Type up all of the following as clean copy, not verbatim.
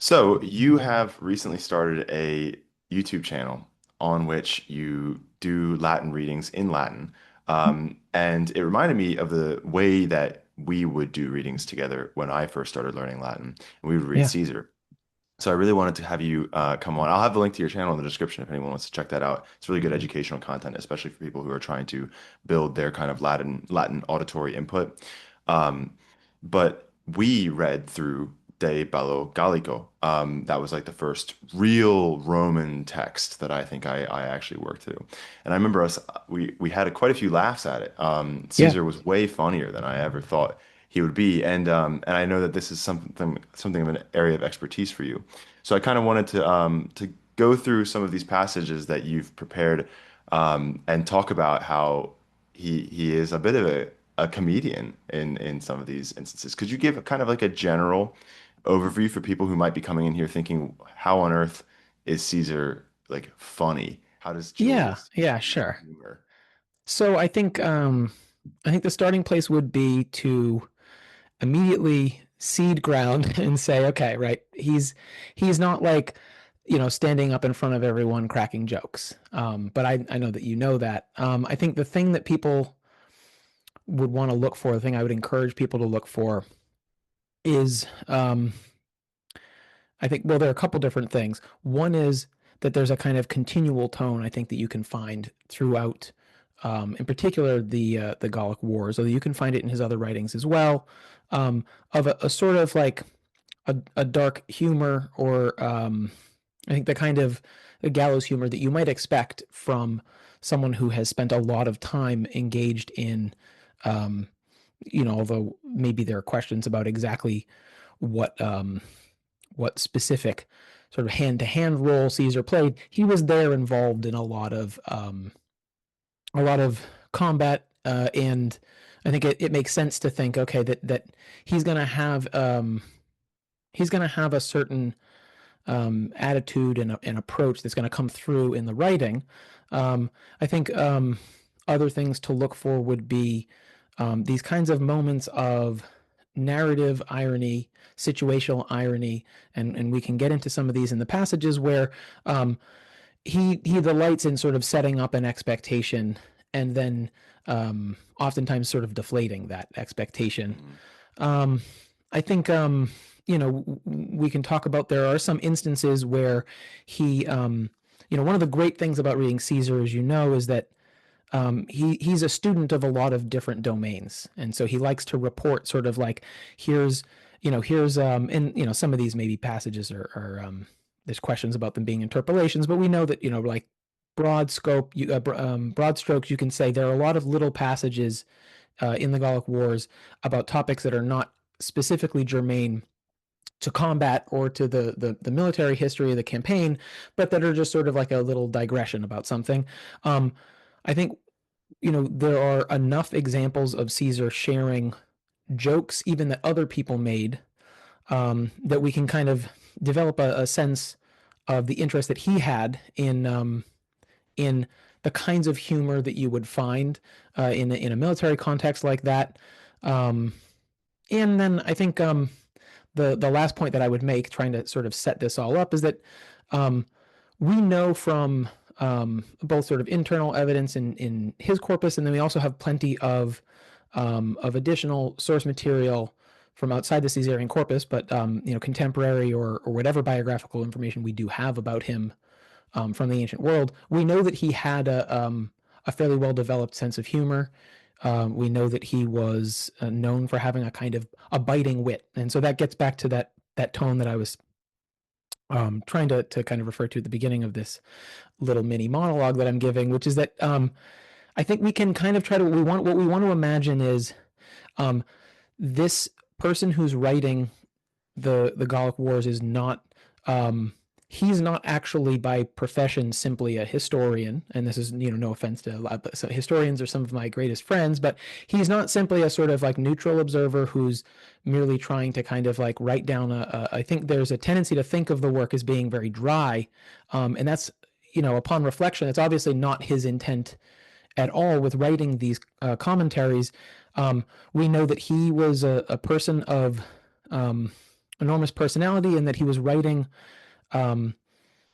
So you have recently started a YouTube channel on which you do Latin readings in Latin. And it reminded me of the way that we would do readings together when I first started learning Latin, and we would read Yeah. Caesar. So I really wanted to have you come on. I'll have the link to your channel in the description if anyone wants to check that out. It's really good educational content, especially for people who are trying to build their kind of Latin auditory input. Um, but we read through De Bello Gallico. That was like the first real Roman text that I think I actually worked through. And I remember we had quite a few laughs at it. Yeah. Caesar was way funnier than I ever thought he would be. And I know that this is something of an area of expertise for you. So I kind of wanted to go through some of these passages that you've prepared and talk about how he is a bit of a comedian in some of these instances. Could you give kind of like a general overview for people who might be coming in here thinking, how on earth is Caesar like funny? How does Yeah. Julius Yeah, use sure. humor? So I think the starting place would be to immediately seed ground and say, okay, right, he's not like, standing up in front of everyone cracking jokes. But I know that you know that. I think the thing that people would want to look for, the thing I would encourage people to look for is I think, well, there are a couple different things. One is that there's a kind of continual tone I think that you can find throughout, in particular the Gallic Wars, although you can find it in his other writings as well, of a sort of like a dark humor, or I think the kind of the gallows humor that you might expect from someone who has spent a lot of time engaged in, um, although maybe there are questions about exactly what what specific sort of hand to hand role Caesar played. He was there involved in a lot of combat, and I think it makes sense to think, okay, that he's gonna have um, he's gonna have a certain attitude and an approach that's going to come through in the writing. I think other things to look for would be these kinds of moments of narrative irony, situational irony, and we can get into some of these in the passages where um, he delights in sort of setting up an expectation and then oftentimes sort of deflating that expectation. Mhm. um, I think we can talk about, there are some instances where he one of the great things about reading Caesar, as you know, is that he's a student of a lot of different domains, and so he likes to report sort of like, here's here's and some of these maybe passages are there's questions about them being interpolations, but we know that like broad strokes, you can say there are a lot of little passages in the Gallic Wars about topics that are not specifically germane to combat or to the military history of the campaign, but that are just sort of like a little digression about something. Um, I think there are enough examples of Caesar sharing jokes, even that other people made, that we can kind of develop a sense of the interest that he had in the kinds of humor that you would find in a military context like that. Um, and then I think the last point that I would make, trying to sort of set this all up, is that um, we know from both sort of internal evidence in his corpus, and then we also have plenty of additional source material from outside the Caesarian corpus, but contemporary or whatever biographical information we do have about him from the ancient world. We know that he had a fairly well developed sense of humor. We know that he was known for having a kind of a biting wit, and so that gets back to that tone that I was trying to kind of refer to at the beginning of this little mini monologue that I'm giving, which is that I think we can kind of try to what we want to imagine is um, this person who's writing the Gallic Wars is not um, he's not actually by profession simply a historian, and this is no offense to a lot, but so historians are some of my greatest friends, but he's not simply a sort of like neutral observer who's merely trying to kind of like write down I think there's a tendency to think of the work as being very dry, and that's upon reflection, it's obviously not his intent at all with writing these commentaries. We know that he was a person of um, enormous personality, and that he was writing um,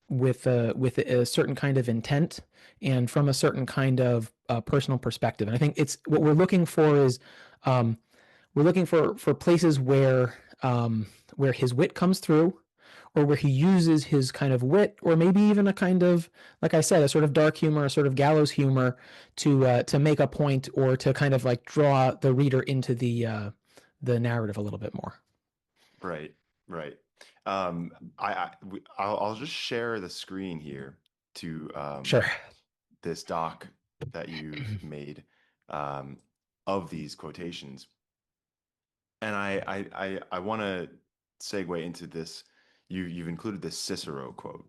with a certain kind of intent and from a certain kind of personal perspective. And I think it's what we're looking for is um, we're looking for places where his wit comes through, or where he uses his kind of wit, or maybe even a kind of, like I said, a sort of dark humor, a sort of gallows humor, to make a point, or to kind of like draw the reader into the narrative a little bit more. Right, right. I'll just share the screen here to Sure. this doc that you've made um, of these quotations. And I want to segue into this. You've included this Cicero quote.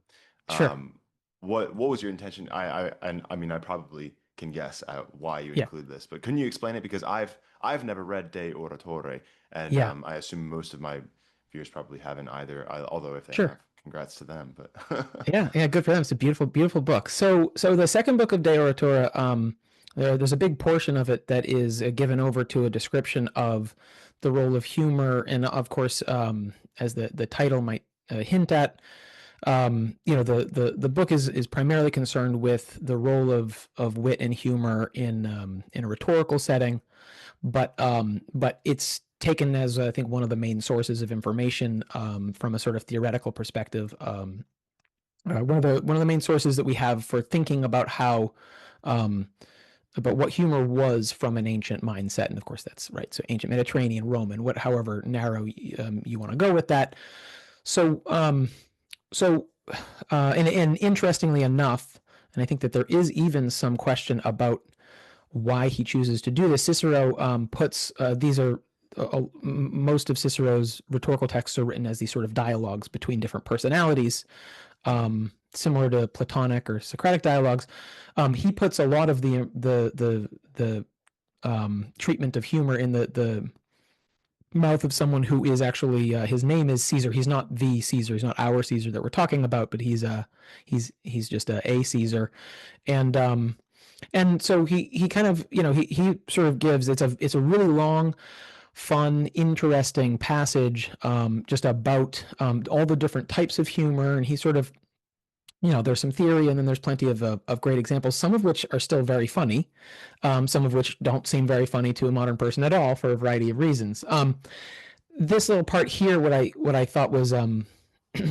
Sure. Um, what was your intention? And I mean, I probably can guess why you Yeah. include this, but can you explain it? Because I've never read De Oratore, and Yeah. I assume most of my viewers probably haven't either. Although if they Sure. have, congrats to them. But Yeah, yeah, good for them. It's a beautiful, beautiful book. So the second book of De Oratora, there's a big portion of it that is given over to a description of the role of humor, and of course, as the title might hint at, the book is primarily concerned with the role of wit and humor in a rhetorical setting, but it's taken as, I think, one of the main sources of information from a sort of theoretical perspective. One of the main sources that we have for thinking about how about what humor was from an ancient mindset, and of course that's right. So ancient Mediterranean, Roman, what, however narrow you want to go with that. So so and interestingly enough, and I think that there is even some question about why he chooses to do this. Cicero puts these are most of Cicero's rhetorical texts are written as these sort of dialogues between different personalities, Mhm. similar to Platonic or Socratic dialogues. He puts a lot of the treatment of humor in the mouth of someone who is actually his name is Caesar. He's not the Caesar. He's not our Caesar that we're talking about, but he's just a Caesar, and so he kind of, he sort of gives, it's a really long, fun, interesting passage, just about all the different types of humor, and he sort of, there's some theory, and then there's plenty of great examples, some of which are still very funny, some of which don't seem very funny to a modern person at all for a variety of reasons. This little part here, what I thought was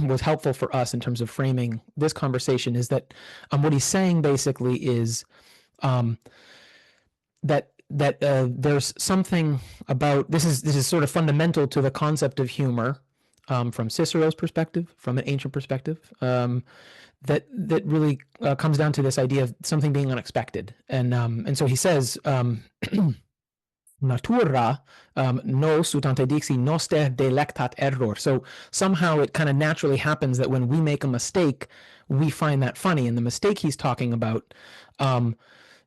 was helpful for us in terms of framing this conversation is that what he's saying basically is um, that there's something about this is sort of fundamental to the concept of humor, from Cicero's perspective, from an ancient perspective, that really comes down to this idea of something being unexpected, and so he says, natura nos ut ante dixi noster delectat error. So somehow it kind of naturally happens that when we make a mistake, we find that funny. And the mistake he's talking about,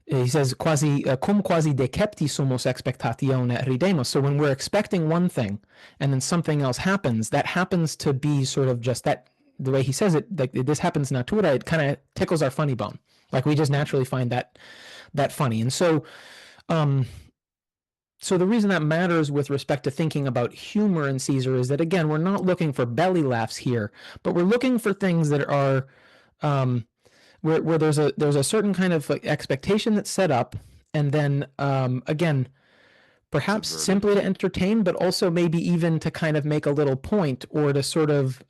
he says, quasi cum quasi decepti sumus expectatione ridemos. So when we're expecting one thing and then something else happens, that happens to be sort of just that. The way he says it, like this happens natura, it kind of tickles our funny bone. Like we just Mhm. naturally find that funny. And um, so the reason that matters with respect to thinking about humor in Caesar is that, again, we're not looking for belly laughs here, but we're looking for things that are um, where there's a certain kind of like expectation that's set up, and then again, perhaps Subverted. simply to entertain, but also maybe even to kind of make a little point, or to sort of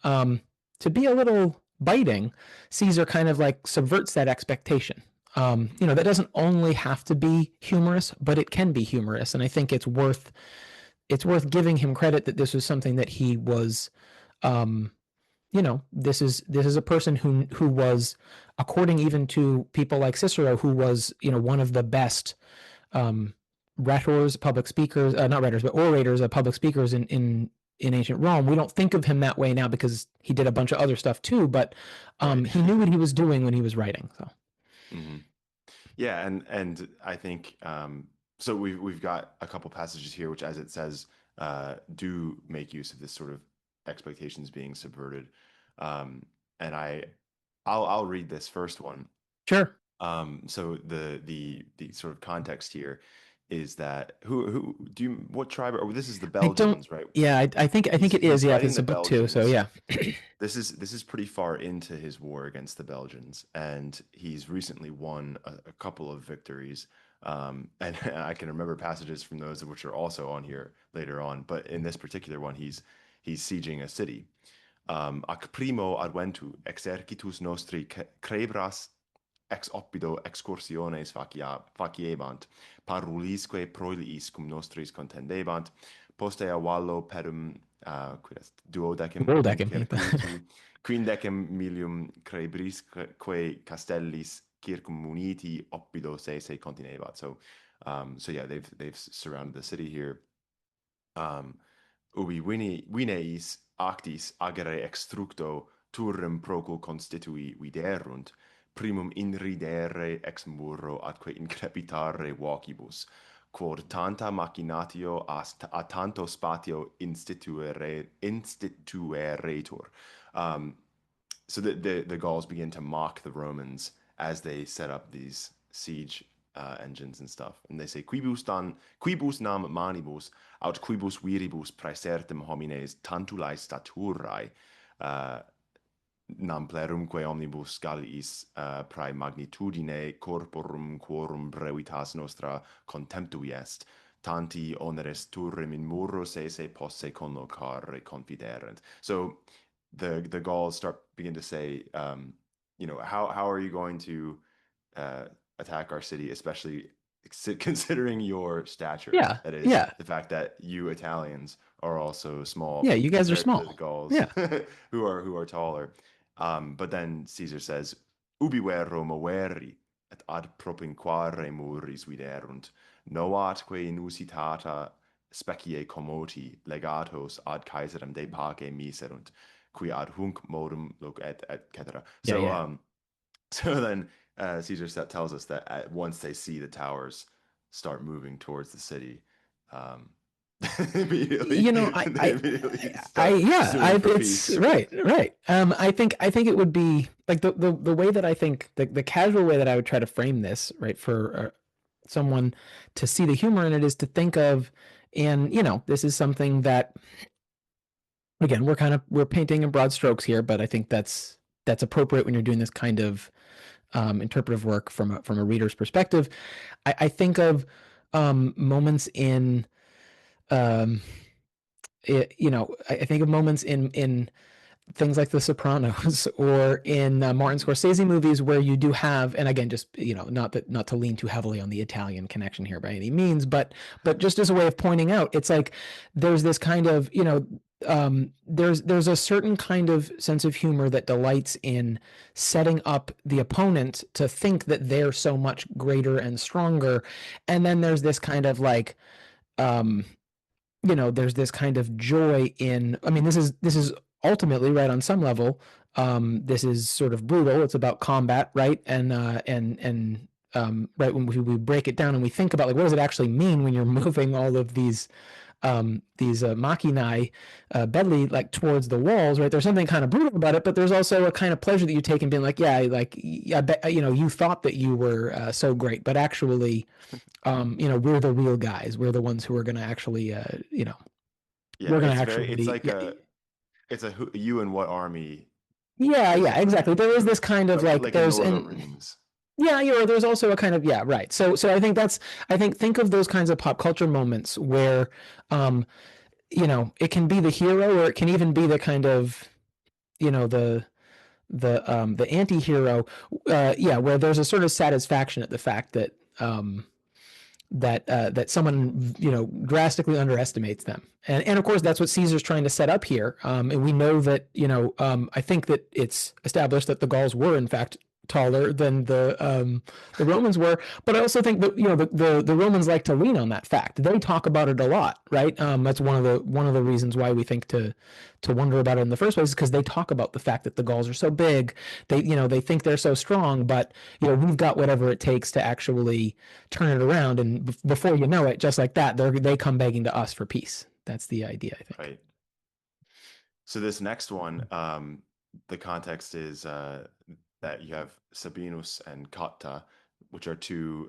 to be a little biting. Caesar kind of like subverts that expectation. That doesn't only have to be humorous, but it can be humorous, and I think it's worth giving him credit that this was something that he was. Um, this is a person who was, according even to people like Cicero, who was, one of the best um, rhetors, public speakers, not rhetors, but orators, public speakers in ancient Rome. We don't think of him that way now because he did a bunch of other stuff too, but Right. he knew what he was doing when he was writing. So hmm Yeah, and I think so. We've got a couple passages here, which, as it says, do make use of this sort of expectations being subverted. And I'll read this first one. sure. So the sort of context here is that who do you what tribe? Oh, this is the I don't. Belgians, right? Yeah, I think it is. He's Yeah, because fighting it's the a book too. So Belgians. yeah. This is pretty far into his war against the Belgians, and he's recently won a couple of victories. And I can remember passages from those which are also on here later on. But in this particular one, he's sieging a city. Ac primo adventu exercitus nostri crebras ex oppido excursiones faciebant, parulisque proiliis cum nostris contendebant, poste a vallo perum quid est, duodecim Goldeck incercitu, quindecim milium crebrisque castellis circum muniti oppido se continebat. So yeah, they've surrounded the city here. Um, ubi vineis actis agere extructo turrem procul constitui viderunt, primum inridere ex murro atque increpitare vocibus, quod tanta machinatio a tanto spatio institueretur. Um, so the Gauls begin to mock the Romans as they set up these siege engines and stuff. And they say, quibus nam manibus, aut quibus viribus praesertim homines tantulae staturae, uh, nam plerumque omnibus Galliis prae magnitudine corporum quorum brevitas nostra contemptui est, tanti oneres turrim in murro se posse conlocare confiderent. So the Gauls begin to say, how are you going to uh, attack our city, especially considering your stature. Yeah, That is yeah, the fact that you Italians are also small yeah. You guys are compared to the small. Gauls Yeah, who are taller. But then Caesar says, "Ubiver Roma veri et ad propinquare muris viderunt, noatque inusitata specie commoti legatos ad Caesarem de pace miserunt, qui ad hunc modum et cetera." yeah, So yeah. so then Caesar tells us that once they see the towers start moving towards the city, um, immediately You know, they immediately start yeah, suing for it's peace. right, right. I think it would be like the way that I think the casual way that I would try to frame this, right, for someone to see the humor in it is to think of, and this is something that again we're painting in broad strokes here, but I think that's appropriate when you're doing this kind of interpretive work from a reader's perspective. I think of moments in um, I think of moments in things like The Sopranos or in Martin Mhm. Scorsese movies where you do have, and again, just not to lean too heavily on the Italian connection here by any means, but just as a way of pointing out, it's like there's this kind of there's a certain kind of sense of humor that delights in setting up the opponent to think that they're so much greater and stronger, and then there's this kind of like um, there's this kind of joy in. I mean, this is ultimately right on some level. This is sort of brutal. It's about combat, right? And right when we break it down and we think about like what does it actually mean when you're moving all of these machinae bedly like towards the walls, right? There's something kind of brutal about it, but there's also a kind of pleasure that you take in being like, yeah, like I bet you thought that you were so great, but actually we're the real guys. We're the ones who are going to actually, Yeah, we're going to it's actually, like yeah, you and what army yeah, is yeah, it, exactly. There is like this kind of like, like in there's, Lord of the and Rings. yeah, there's also a kind of, yeah, right. So I think of those kinds of pop culture moments where, um, it can be the hero or it can even be the kind of, the anti-hero, yeah, where there's a sort of satisfaction at the fact that someone drastically underestimates them, and of course that's what Caesar's trying to set up here. And we know that I think that it's established that the Gauls were in fact taller than the Romans were, but I also think that the Romans like to lean on that fact. They talk about it a lot, right? That's one of the reasons why we think to wonder about it in the first place, is because they talk about the fact that the Gauls are so big. They think they're so strong, but we've got whatever it takes to actually turn it around, and before you know it, just like that, they come begging to us for peace. That's the idea, I think. Right. So this next one, the context is that you have Sabinus and Cotta, which are two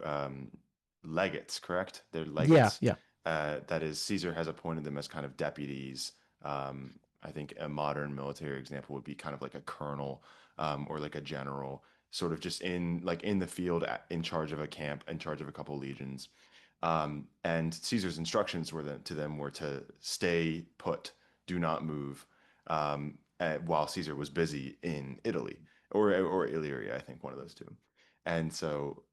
legates, correct? They're Yeah, legates. yeah, That is, Caesar has appointed them as kind of deputies. I think a modern military example would be kind of like a colonel, or like a general, sort of just in like in the field, in charge of a camp, in charge of a couple legions. And Caesar's instructions to them were to stay put, do not move, while Caesar was busy in Italy or Illyria, I think one of those two. And so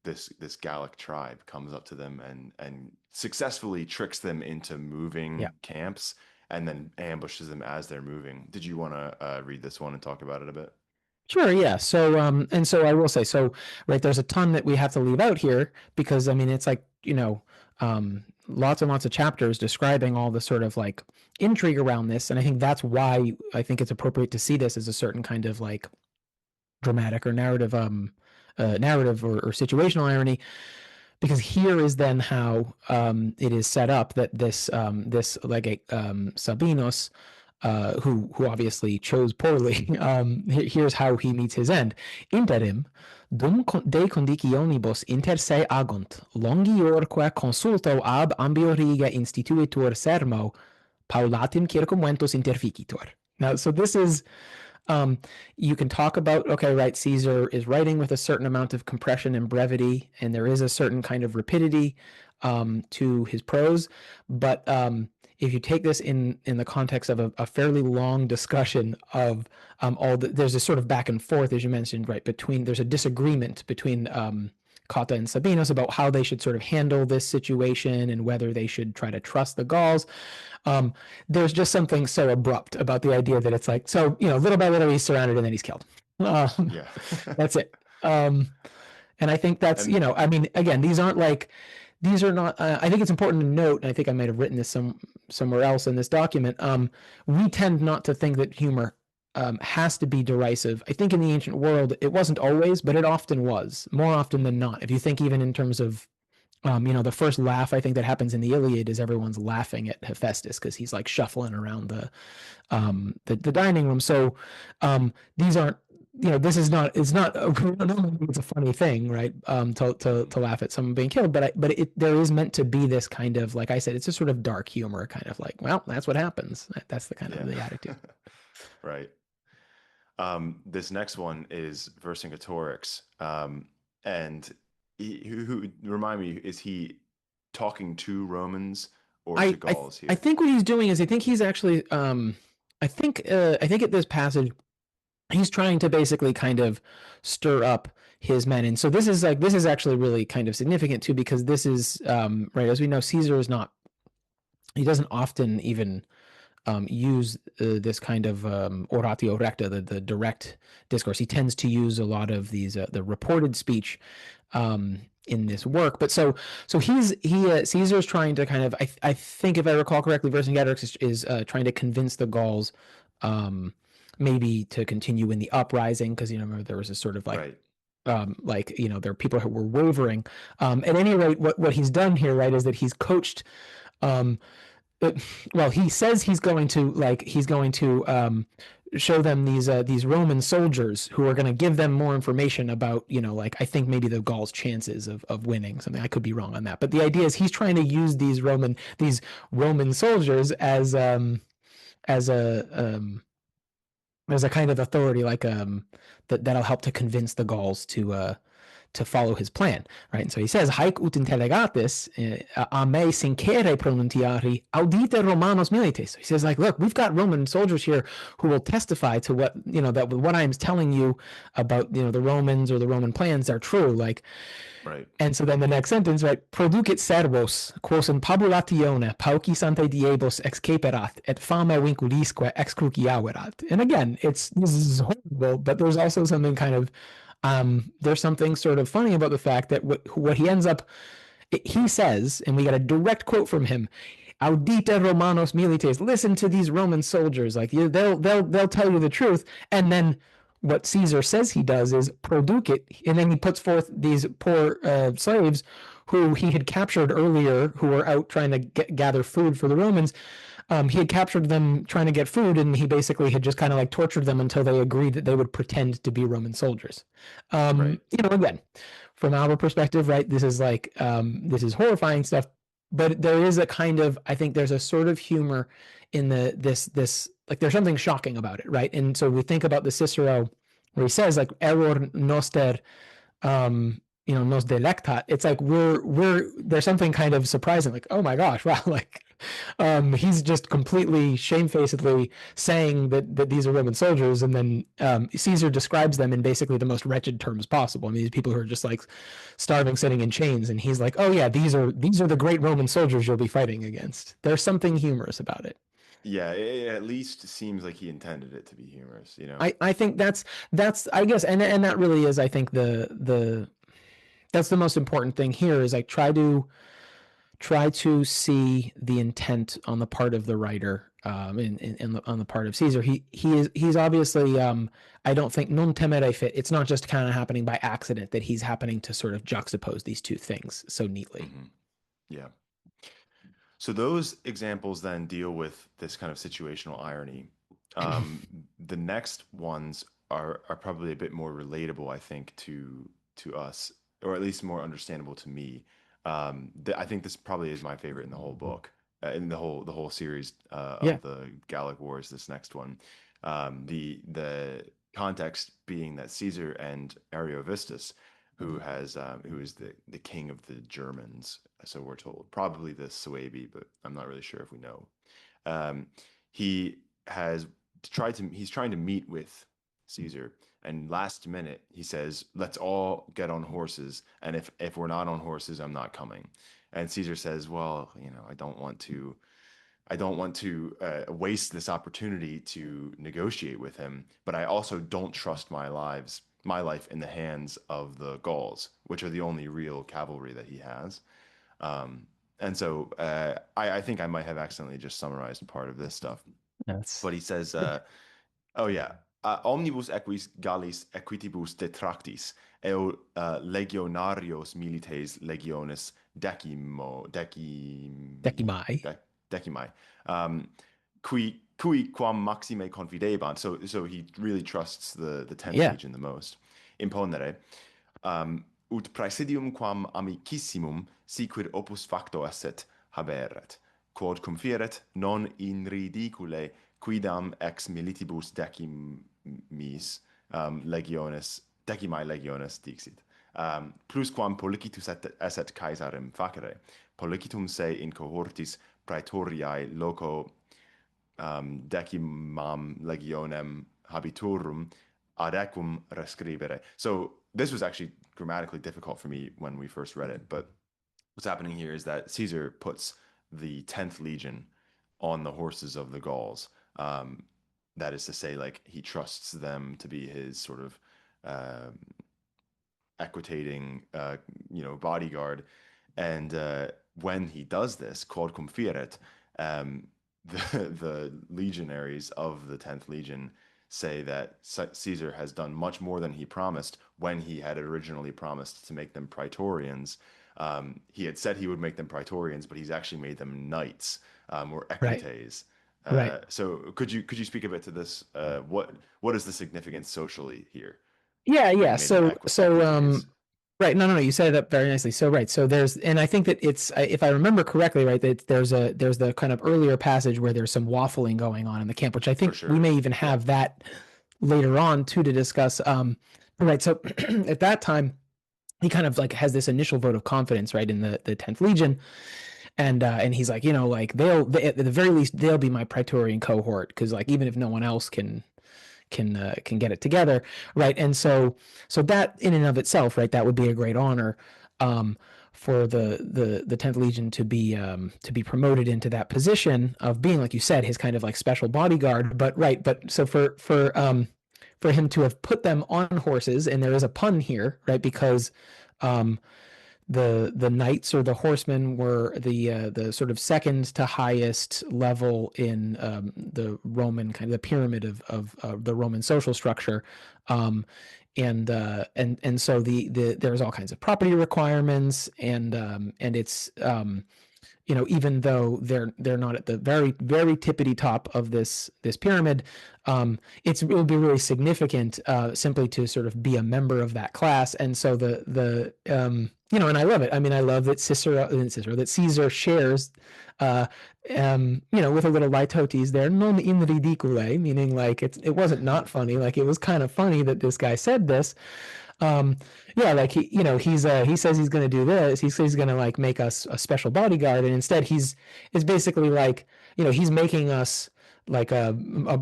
this Gallic tribe comes up to them and successfully tricks them into yeah. moving camps and then ambushes them as they're moving. Did you want to read this one and talk about it a bit? Sure, yeah. So, and so I will say, so, right, there's a ton that we have to leave out here because, I mean, it's like, lots and lots of chapters describing all the sort of like intrigue around this. And I think that's why I think it's appropriate to see this as a certain kind of like dramatic or narrative or situational irony, because here is then how it is set up that this legate Sabinos, who obviously chose poorly, here's how he meets his end. Interim, dum de conditionibus inter se agunt, longiorque consulto ab ambiorige instituitur sermo, paulatim circumventus interficitur. Now, so this is you can talk about, okay, right, Caesar is writing with a certain amount of compression and brevity, and there is a certain kind of rapidity to his prose. But if you take this in the context of a fairly long discussion of there's a sort of back and forth, as you mentioned, right, there's a disagreement between Cotta and Sabinus about how they should sort of handle this situation and whether they should try to trust the Gauls. Um, there's just something so abrupt about the idea that it's like, so, little by little he's surrounded and then he's killed. Yeah. That's it. And I think that's, And I mean, again, these are not, I think it's important to note, and I think I might have written this somewhere else in this document. We tend not to think that humor has to be derisive. I think in the ancient world, it wasn't always, but it often was, more often than not. If you think even in terms of the first laugh I think that happens in the Iliad is everyone's laughing at Hephaestus because he's like shuffling around the dining room. So these aren't, this is not, it's not, it's a funny thing, right? To laugh at someone being killed, there is meant to be this kind of, like I said, it's a sort of dark humor, kind of like, well, that's what happens. That's the kind of yeah. the attitude. Right. This next one is Vercingetorix. And who remind me, is he talking to Romans or to Gauls I here? think what he's doing is I think he's actually I think at this passage he's trying to basically kind of stir up his men. And so this is actually really kind of significant too, because this is right, as we know, Caesar is not, he doesn't often even use this kind of oratio recta, the direct discourse. He tends to use a lot of these the reported speech in this work. But so Caesar's trying to kind of, I think if I recall correctly, Vercingetorix is trying to convince the Gauls maybe to continue in the uprising, because remember there was a sort of Right. there are people who were wavering. At any rate, what he's done here, right, is that he's coached. Um, well, he says he's going to show them these Roman soldiers who are going to give them more information about, I think maybe the Gauls' chances of winning something. I could be wrong on that, but the idea is he's trying to use these Roman soldiers as a as a kind of authority, like that'll help to convince the Gauls to follow his plan, right? And so he says, "Haec ut intellegatis a me sincere pronuntiari audite Romanos milites." So he says, like, look, we've got Roman soldiers here who will testify to what that what I'm telling you about the Romans or the Roman plans are true, like. Right. And so then the next sentence, right? Producit servos, quos in pabulatione paucis ante diebus excaperat, et fame vinculisque excruciaverat. And again, this is horrible, but there's also something kind of, there's something sort of funny about the fact that what he ends up, he says, and we got a direct quote from him, "Audite Romanos milites," listen to these Roman soldiers, like they'll tell you the truth. And then what Caesar says he does is producit, and then he puts forth these poor slaves who he had captured earlier, who were out trying to gather food for the Romans. He had captured them trying to get food, and he basically had just kind of like tortured them until they agreed that they would pretend to be Roman soldiers. Right. Again, from our perspective, right? This is like this is horrifying stuff, but there is a kind of, I think there's a sort of humor in this like there's something shocking about it, right? And so we think about the Cicero where he says like error noster nos delectat. It's like we're there's something kind of surprising, like, oh my gosh, wow, like he's just completely shamefacedly saying that these are Roman soldiers, and then Caesar describes them in basically the most wretched terms possible. I mean, these people who are just like starving, sitting in chains, and he's like, oh yeah, these are the great Roman soldiers you'll be fighting against. There's something humorous about it. Yeah, it at least seems like he intended it to be humorous, you know? I think that's I guess, and that really is, I think, the that's the most important thing here is like try to see the intent on the part of the writer, on the part of Caesar. He's obviously I don't think non temere fit. It's not just kind of happening by accident that he's happening to sort of juxtapose these two things so neatly. Hmm. Yeah. So those examples then deal with this kind of situational irony. The next ones are probably a bit more relatable, I think, to us, or at least more understandable to me. I think this probably is my favorite in the whole book, in the whole series Yeah. of the Gallic Wars. This next one, the context being that Caesar and Ariovistus, who is the king of the Germans, so we're told, probably the Suebi, but I'm not really sure if we know. Um, he has he's trying to meet with Caesar, and last minute he says, "Let's all get on horses, and if we're not on horses, I'm not coming." And Caesar says, "Well, I don't want to waste this opportunity to negotiate with him, but I also don't trust my life in the hands of the Gauls, which are the only real cavalry that he has." And so I think I might have accidentally just summarized part of this stuff, That's but he says, "Oh yeah, omnibus equis Gallis equitibus detractis, eo legionarios milites legiones Decimai. decimae, um, qui quam maxime confidebant." So he really trusts the tenth Yeah. legion the most. Imponere, ut praesidium quam amicissimum siquid opus facto esset haberet, quod confieret non in ridicule quidam ex militibus decimis decimae legiones dixit. Plusquam policitus esset Caesarem facere, policitum se in cohortis praetoriae loco decimam legionem habiturum ad equum rescribere. So this was actually grammatically difficult for me when we first read it, but what's happening here is that Caesar puts the 10th legion on the horses of the Gauls. That is to say, like, he trusts them to be his sort of um equitating, bodyguard. And when he does this, quod confieret, the legionaries of the 10th Legion say that Caesar has done much more than he promised when he had originally promised to make them praetorians. He had said he would make them praetorians, but he's actually made them knights, or Right. equites. Right. So could you speak a bit to this? What is the significance socially here, Yeah, yeah. being made them equites? Right. No, no, no. You set it up very nicely. So, right. So there's, and I think that it's, if I remember correctly, right, that there's the kind of earlier passage where there's some waffling going on in the camp, which I For think we sure. may even Yeah. have that later on too to discuss. Right. So at that time, he kind of like has this initial vote of confidence, right, in the 10th Legion, and he's like, like at the very least they'll be my Praetorian cohort because like even if no one else can get it together, right? And so that in and of itself, right, that would be a great honor, for the 10th Legion to be promoted into that position of being, like you said, his kind of like special bodyguard. But right, but so for him to have put them on horses, and there is a pun here, right, because um, the knights or the horsemen were the sort of second to highest level in the Roman kind of the pyramid of the Roman social structure, and so there's all kinds of property requirements, and it's even though they're not at the very very tippity top of this pyramid, it will be really significant simply to sort of be a member of that class. And so and I love it. I mean, I love that that Caesar shares, uh, with a little litotes there, non in ridicule, meaning like it wasn't not funny, like it was kind of funny that this guy said this. um yeah, like he says he's going to do this. He says he's going to like make us a special bodyguard, and instead it's basically like, he's making us like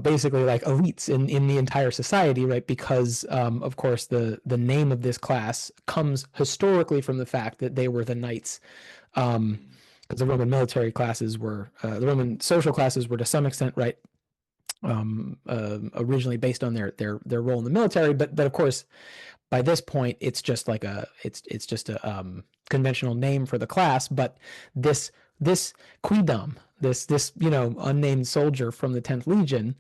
basically like elites in the entire society, right? Because of course the name of this class comes historically from the fact that they were the knights, because the Roman military classes were the Roman social classes were to some extent, right, originally based on their role in the military, but of course by this point it's just like it's just a conventional name for the class. But this quidam, this unnamed soldier from the 10th Legion,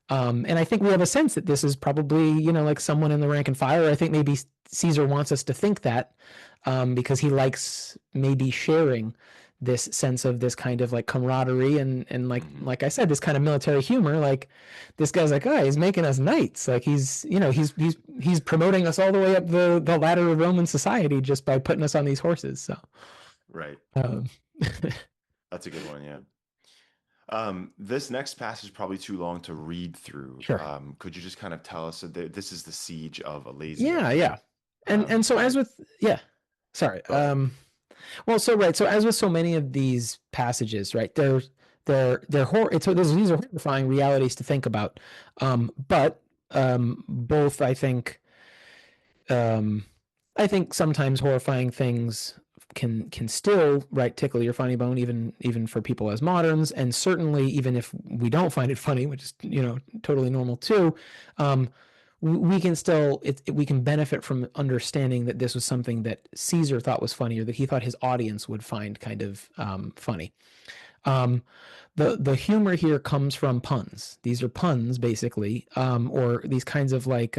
and I think we have a sense that this is probably like someone in the rank and file. I think maybe Caesar wants us to think that, because he likes maybe sharing this sense of this kind of like camaraderie and like I said, this kind of military humor. Like this guy's like, oh, he's making us knights. Like he's promoting us all the way up the ladder of Roman society just by putting us on these horses. So Right. um, That's a good one. Yeah. This next passage is probably too long to read through. sure. Could you just kind of tell us, so this is the siege of Alesia. Yeah, yeah. And so as And with yeah, sorry. go ahead. Well, so right, so as with so many of these passages, right, they're horror. These are horrifying realities to think about, but both I think sometimes horrifying things can still, right, tickle your funny bone, even for people as moderns, and certainly even if we don't find it funny, which is totally normal too. Um, we can still we can benefit from understanding that this was something that Caesar thought was funny, or that he thought his audience would find kind of funny. Um, the humor here comes from puns. These are puns basically, or these kinds of like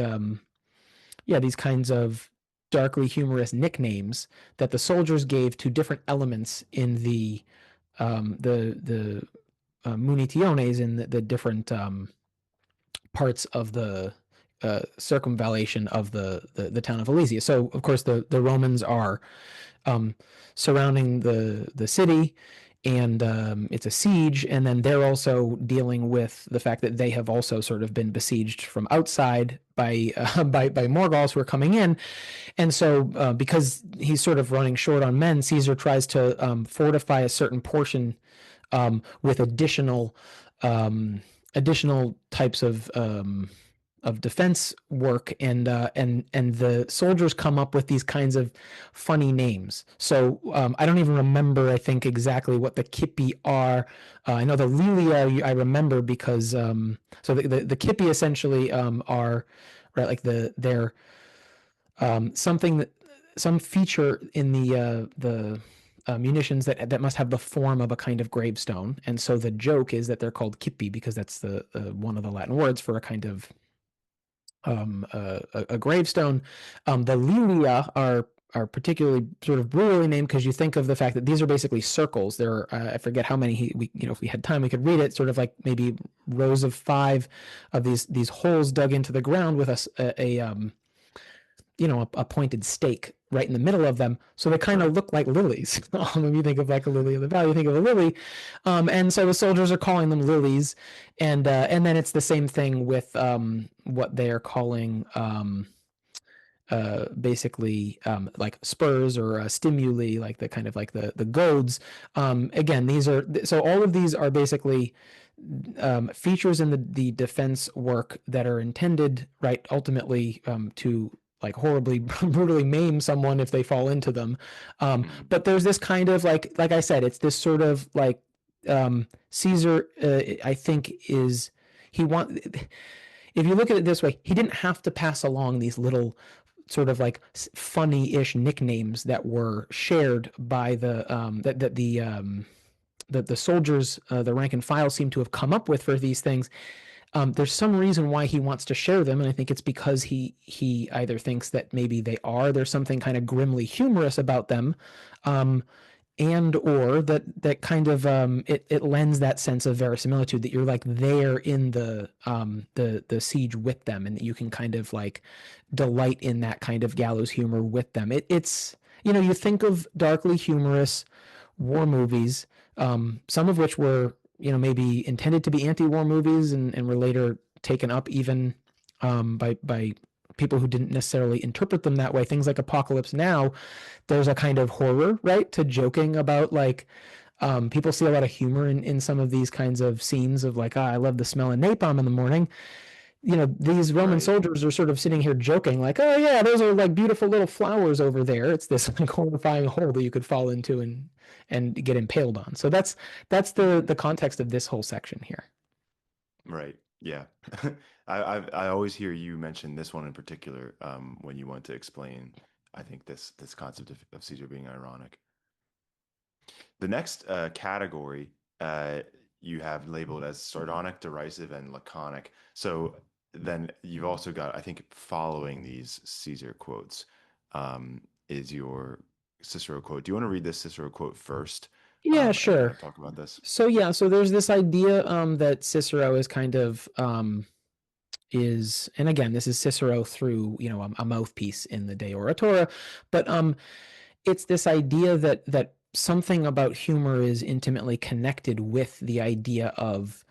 these kinds of darkly humorous nicknames that the soldiers gave to different elements in the munitiones, in the different parts of the circumvallation of the town of Alesia. So of course the Romans are surrounding the city, and it's a siege, and then they're also dealing with the fact that they have also sort of been besieged from outside by by Morgauls who are coming in. And so because he's sort of running short on men, Caesar tries to fortify a certain portion with additional types of defense work, and the soldiers come up with these kinds of funny names. So I don't even remember, I think, exactly what the Kipi are. I know the Lilia I remember because so the Kipi essentially are, right, like they're something that some feature in the munitions that must have the form of a kind of gravestone. And so the joke is that they're called Kipi because that's the one of the Latin words for a kind of a gravestone. The Lilia are particularly sort of brutally named because you think of the fact that these are basically circles. There are I forget how many if we had time we could read it, sort of like maybe rows of 5 of these holes dug into the ground with a pointed stake right in the middle of them. So they kind of Right. look like lilies. When you think of like a lily of the valley, you think of a lily. And so the soldiers are calling them lilies. And then it's the same thing with what they are calling basically like spurs or stimuli, like the kind of like the goads. Again, these are so all of these are basically features in the defense work that are intended, right, ultimately to like horribly brutally maim someone if they fall into them. Mhm. But there's this kind of like I said, it's this sort of like Caesar, I think is he want if you look at it this way, he didn't have to pass along these little sort of like funny-ish nicknames that were shared by the soldiers, the rank and file, seem to have come up with for these things. There's some reason why he wants to share them, and I think it's because he either thinks that maybe there's something kind of grimly humorous about them, um, and or that kind of it lends that sense of verisimilitude that you're like there in the siege with them, and that you can kind of like delight in that kind of gallows humor with them. It's you think of darkly humorous war movies, some of which were maybe intended to be anti-war movies and were later taken up even by people who didn't necessarily interpret them that way. Things like Apocalypse Now, there's a kind of horror, right, to joking about like people see a lot of humor in some of these kinds of scenes of like, I love the smell of napalm in the morning. These Roman Right. soldiers are sort of sitting here joking, like, oh yeah, those are like beautiful little flowers over there. It's this like horrifying hole that you could fall into and get impaled on. So that's the context of this whole section here. Right. Yeah. I always hear you mention this one in particular when you want to explain, I think this concept of Caesar being ironic. The next category you have labeled as sardonic, derisive, and laconic. So then you've also got, I think, following these Caesar quotes is your Cicero quote. Do you want to read this Cicero quote first, Yeah, and then sure. I'll talk about this? So there's this idea that Cicero is kind of is, and again, this is Cicero through a mouthpiece in the De Oratora, but it's this idea that something about humor is intimately connected with the idea of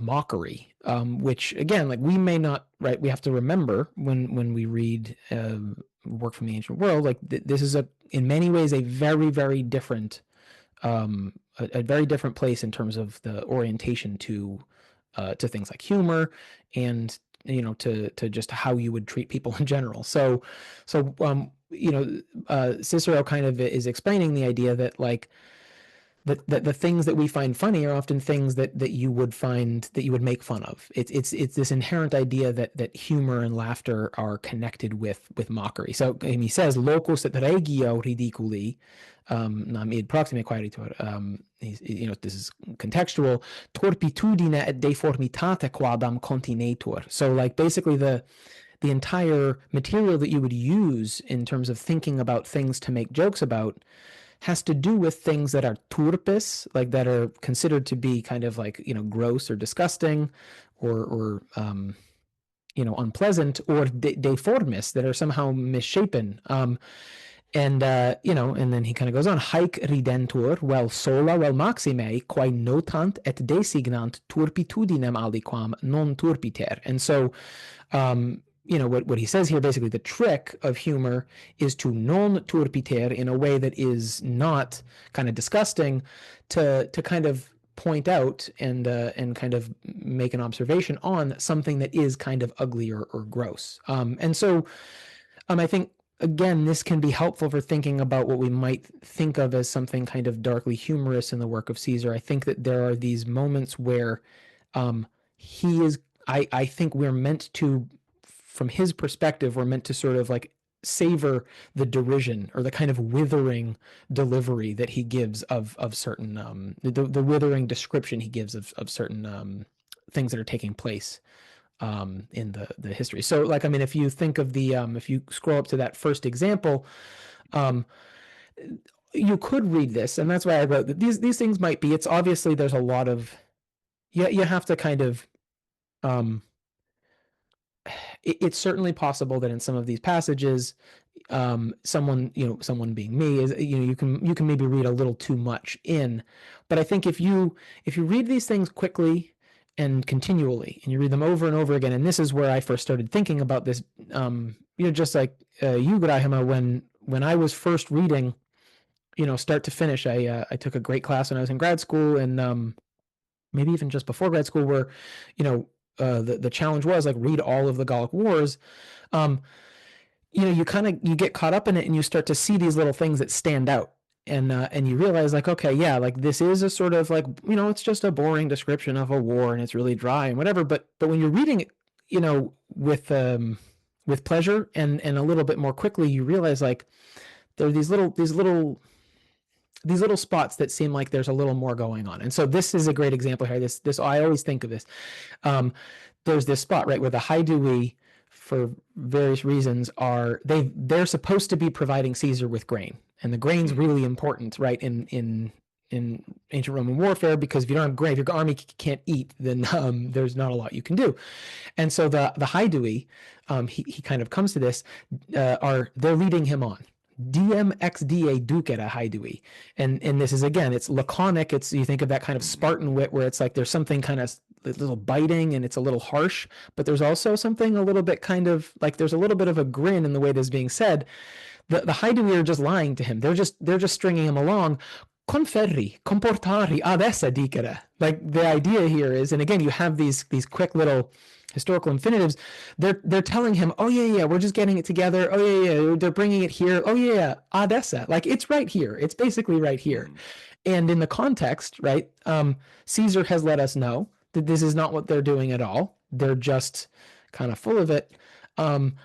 mockery, which again, like we may not, right? We have to remember when we read work from the ancient world, like this is in many ways a very very different a very different place in terms of the orientation to things like humor and to just how you would treat people in general. So Cicero kind of is explaining the idea that like that the things that we find funny are often things that you would find that you would make fun of. It's this inherent idea that humor and laughter are connected with mockery. So he says locus et regio ridiculi, nam id proxime quaeritur. This is contextual. Torpitudine et deformitate quadam continetur. So like basically the entire material that you would use in terms of thinking about things to make jokes about has to do with things that are turpis, like that are considered to be kind of like gross or disgusting, or unpleasant, or deformis, that are somehow misshapen. And then he kind of goes on, haec ridentur vel sola vel maxime quae notant et designant turpitudinem aliquam non turpiter. And so what he says here, basically the trick of humor is to non turpiter in a way that is not kind of disgusting, to kind of point out and kind of make an observation on something that is kind of ugly or gross. And so I think again, this can be helpful for thinking about what we might think of as something kind of darkly humorous in the work of Caesar. I think that there are these moments where he is, I think we're meant to, from his perspective, we're meant to sort of like savor the derision or the kind of withering delivery that he gives of certain, the withering description he gives of certain things that are taking place in the history. So, like, I mean, if you think of if you scroll up to that first example, um, you could read this, and that's why I wrote that these things might be. It's obviously there's a lot of, you have to kind of, um, it's certainly possible that in some of these passages, someone being me is, you can maybe read a little too much in, but I think if you read these things quickly and continually, and you read them over and over again, and this is where I first started thinking about this, just like you, Grahima, when I was first reading, start to finish, I took a great class when I was in grad school, and maybe even just before grad school, where the challenge was like read all of the Gallic Wars. Um, you get caught up in it, and you start to see these little things that stand out, and you realize like, okay, yeah, like this is a sort of like, it's just a boring description of a war, and it's really dry and whatever. But when you're reading it, with pleasure and a little bit more quickly, you realize like there are these little spots that seem like there's a little more going on. And so this is a great example here. This I always think of this. Um, there's this spot right where the haidui for various reasons, they're supposed to be providing Caesar with grain, and the grain's Mm, really important, right? In ancient Roman warfare, because if you don't have grain, if your army can't eat, then there's not a lot you can do. And so the Haidui, he kind of comes to this, are they're leading him on. DMXDA Ducera Haidui. And this is again, it's laconic. It's you think of that kind of mhm, Spartan wit where it's like there's something kind of a little biting and it's a little harsh, but there's also something a little bit kind of like there's a little bit of a grin in the way this is being said. The Haidui are just lying to him. They're just stringing him along. Conferri, comportari, ad essa dicere. Like the idea here is, and again, you have these quick little historical infinitives. They're telling him, oh yeah, we're just getting it together. Oh yeah, they're bringing it here. Oh yeah, ad essa. Like it's right here. It's basically right here. mhm. And in the context, right, Caesar has let us know that this is not what they're doing at all. They're just kind of full of it. Um,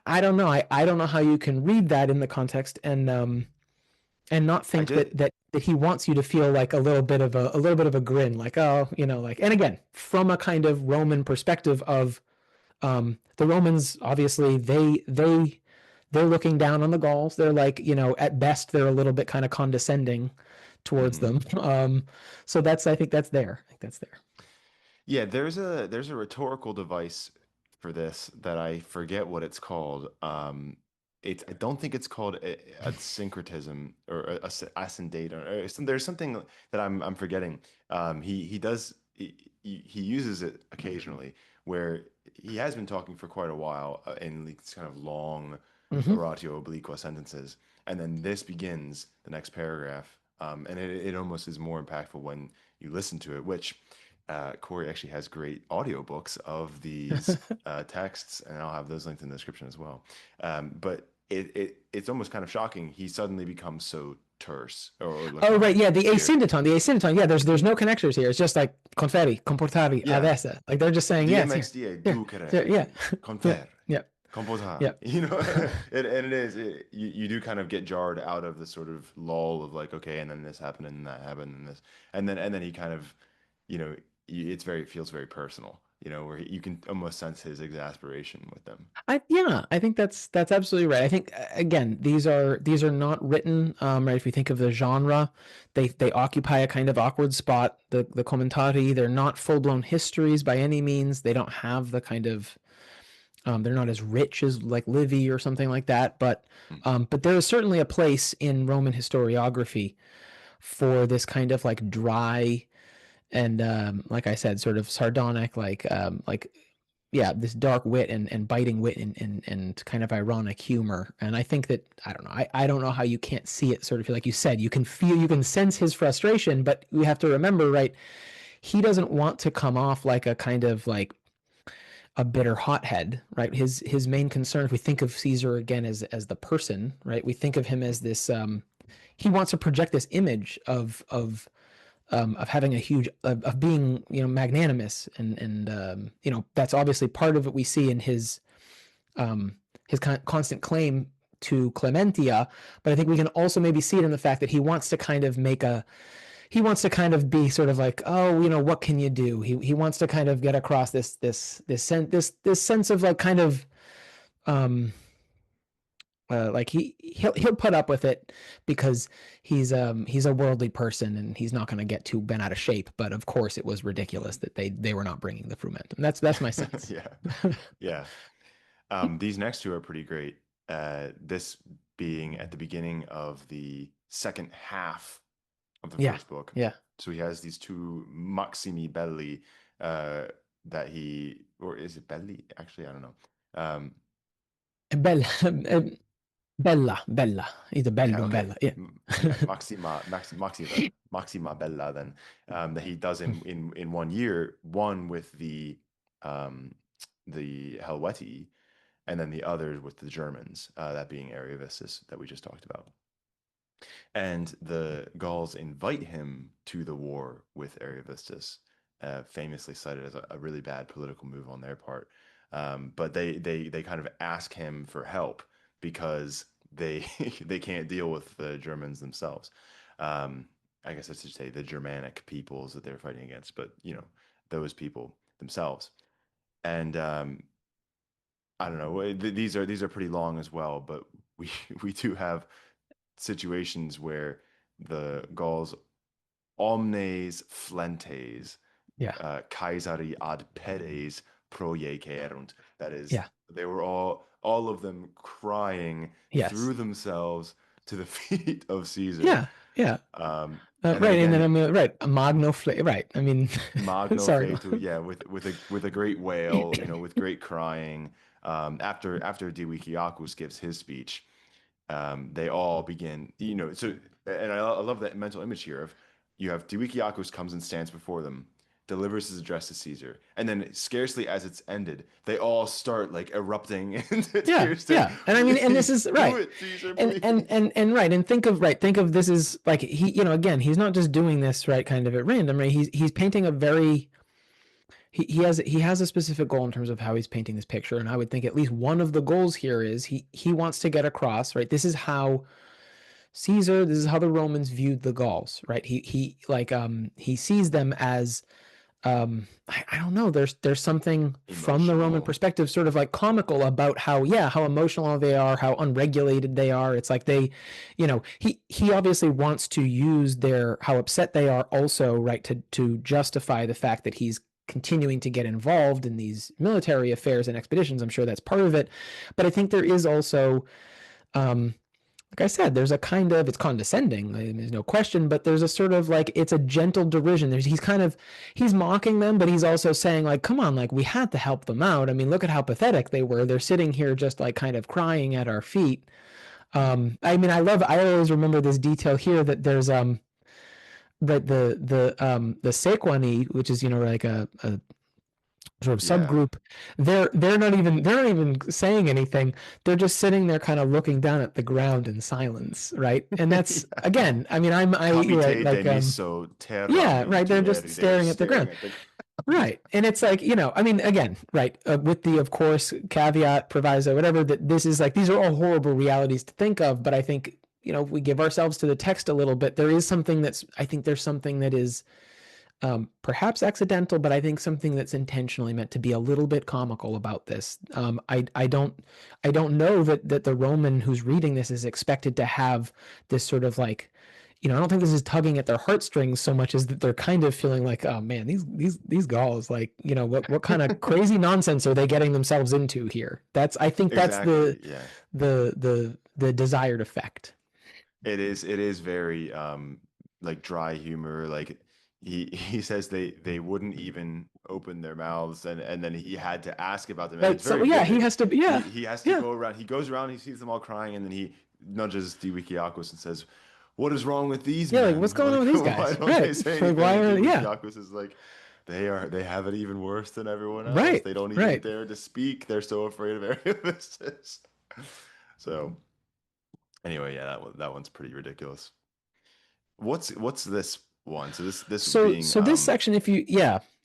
I don't know. I don't know how you can read that in the context and not I think did. that he wants you to feel like a little bit of a grin, like oh, like and again from a kind of Roman perspective of the Romans obviously they're looking down on the Gauls. They're like at best they're a little bit kind of condescending towards Mhm. them. So that's I think that's there. I think that's there. Yeah, there's a rhetorical device for this that I forget what it's called. I don't think it's called a syncretism or ascendate or there's something that I'm forgetting. He uses it occasionally where he has been talking for quite a while in these kind of long Mm-hmm. oratio obliqua sentences, and then this begins the next paragraph, and it almost is more impactful when you listen to it, which. Corey actually has great audiobooks of these texts, and I'll have those linked in the description as well. But it's almost kind of shocking. He suddenly becomes so terse or Oh right, laconic yeah, the here. asyndeton, the asyndeton. Yeah, there's no connectors here. It's just like conferi, comportari, ad Yeah, essa. Like they're just saying, yeah, it's here, DMXDA, here, ducere, there, yeah, yeah, confer, yeah, composare. yeah. And it is, you do kind of get jarred out of the sort of lull of like, okay, and then this happened, and that happened, and this, and then he kind of, it feels very personal, where you can almost sense his exasperation with them. Yeah, I think that's absolutely right. I think again, these are not written right. If you think of the genre, they occupy a kind of awkward spot. The commentari, they're not full blown histories by any means. They don't have the kind of they're not as rich as like Livy or something like that. But there is certainly a place in Roman historiography for this kind of like dry and like I said, sort of sardonic, like yeah, this dark wit and biting wit and kind of ironic humor. And I think that I don't know, I don't know how you can't see it. Sort of like you said, you can sense his frustration, but we have to remember, right? He doesn't want to come off like a kind of like a bitter hothead, right? His main concern, if we think of Caesar again as the person, right? We think of him as this. He wants to project this image of having a huge of being magnanimous and that's obviously part of what we see in his constant claim to clementia, but I think we can also maybe see it in the fact that he wants to kind of be sort of like, oh, what can you do? He wants to kind of get across this sense of like kind of um like he'll put up with it because he's a worldly person and he's not going to get too bent out of shape. But of course, it was ridiculous Mhm. that they were not bringing the frumentum. That's my sense. Yeah, yeah. These next two are pretty great. This being at the beginning of the second half of the Yeah, first book. yeah. So he has these two Maximi Belli uh, that or is it Belli? Actually, I don't know. Um, Bella, bella. It's a yeah, bello, okay. bella. Yeah. Yeah, Maxima Bella then that he does in 1 year, one with the Helvetii, and then the other with the Germans, that being Ariovistus that we just talked about. And the Gauls invite him to the war with Ariovistus, famously cited as a really bad political move on their part. But they kind of ask him for help because they they can't deal with the Germans themselves. I guess I should say the Germanic peoples that they're fighting against, but those people themselves. And I don't know. These are pretty long as well, but we we do have situations where the Gauls omnes flentes Yeah. Caesari ad pedes projecerunt. That is, Yeah. they were all of them crying Yes. through themselves to the feet of Caesar. Yeah. Yeah. And then Right. And then again, I'm right. A Magno right. I mean, Magno sorry. Fletu, yeah, with a great wail, with great crying. After Dionysius gives his speech, they all begin, so, and I love that mental image here of you have Dionysius comes and stands before them, delivers his address to Caesar, and then scarcely as it's ended, they all start like erupting into Yeah, tears saying, yeah. And I mean, and this "Please is do right. it, Caesar, And please." right. And think of this is like he, again, he's not just doing this right kind of at random, right? He's painting a very he has a specific goal in terms of how he's painting this picture. And I would think at least one of the goals here is he wants to get across, right? This is how Caesar, this is how the Romans viewed the Gauls, right? He sees them as I don't know. There's something from the Roman Emotional. perspective, sort of like comical about how emotional they are, how unregulated they are. It's like they, he obviously wants to use their how upset they are also, right, to justify the fact that he's continuing to get involved in these military affairs and expeditions. I'm sure that's part of it, but I think there is also um, like I said, there's a kind of it's condescending. There's no question, but there's a sort of like it's a gentle derision. He's mocking them, but he's also saying like, come on, like we had to help them out. I mean, look at how pathetic they were. They're sitting here just like kind of crying at our feet. I mean, I always remember this detail here that there's the Sequani, which is like a sort of Yeah. subgroup, they're not even saying anything. They're just sitting there kind of looking down at the ground in silence, right? And that's Yeah. again, I mean, you're right, Capite like demisso terram yeah, right, they're just intieri. They're staring at the staring ground. at the ground. Right. And it's like, I mean, again, right, with the, of course, caveat, proviso, whatever, that this is like, these are all horrible realities to think of. But I think, if we give ourselves to the text a little bit, I think there's something that is perhaps accidental, but I think something that's intentionally meant to be a little bit comical about this. I don't know that the Roman who's reading this is expected to have this sort of like, I don't think this is tugging at their heartstrings so much as that they're kind of feeling like, oh man, these Gauls, like, what kind of crazy nonsense are they getting themselves into here? I think that's Exactly. Yeah. the desired effect. It is very like dry humor. Like he says they wouldn't even open their mouths, and then he had to ask about them, and Right. it's very So yeah, he vivid. has to, He has to yeah. go around. He goes around, he sees them all crying, and then he nudges Diwikiakos and says, "What is wrong with these Yeah, like what's men? going on Like with these why guys? don't they Right. say Like anything?" why And are yeah. Diwikiakos is like, they have it even worse than everyone else. Right. They don't even Right. dare to speak. They're so afraid of Ariovistus." So anyway, yeah, that one's pretty ridiculous. What's this one? So this being So this section,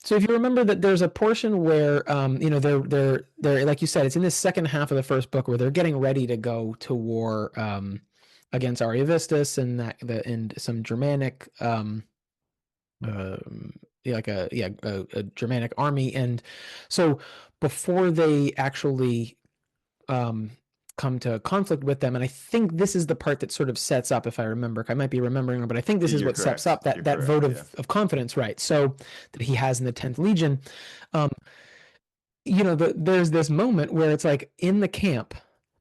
so if you remember that there's a portion where they're like you said, it's in the second half of the first book where they're getting ready to go to war against Ariovistus and some Germanic yeah, like a Germanic army. And so before they actually um, come to conflict with them. And I think this is the part that sort of sets up, if I remember, I might be remembering, but I think this is you're what sets correct. up that You're that vote correct. Yeah. of confidence, right? So that he has in the 10th Legion. Um, there's this moment where it's like in the camp,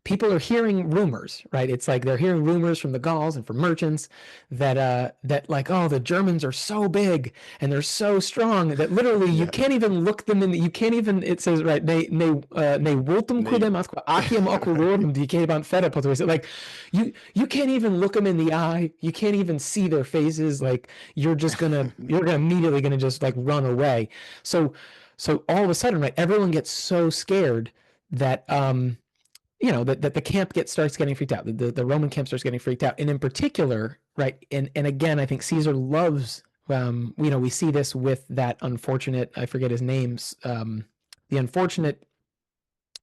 people are hearing rumors, right? It's like they're hearing rumors from the Gauls and from merchants that like, oh, the Germans are so big and they're so strong that literally you Yeah. can't even look them in the, you can't even, it says, right, ne vultum Nate. quidem atque aciem Yeah. oculorum dicebant fede potuisse. Like you can't even look them in the eye. You can't even see their faces. Like you're immediately gonna just like run away. So so all of a sudden, right, everyone gets so scared that that the camp starts getting freaked out. The Roman camp starts getting freaked out, and in particular, right, and again, I think Caesar loves. We see this with that unfortunate, I forget his names, the unfortunate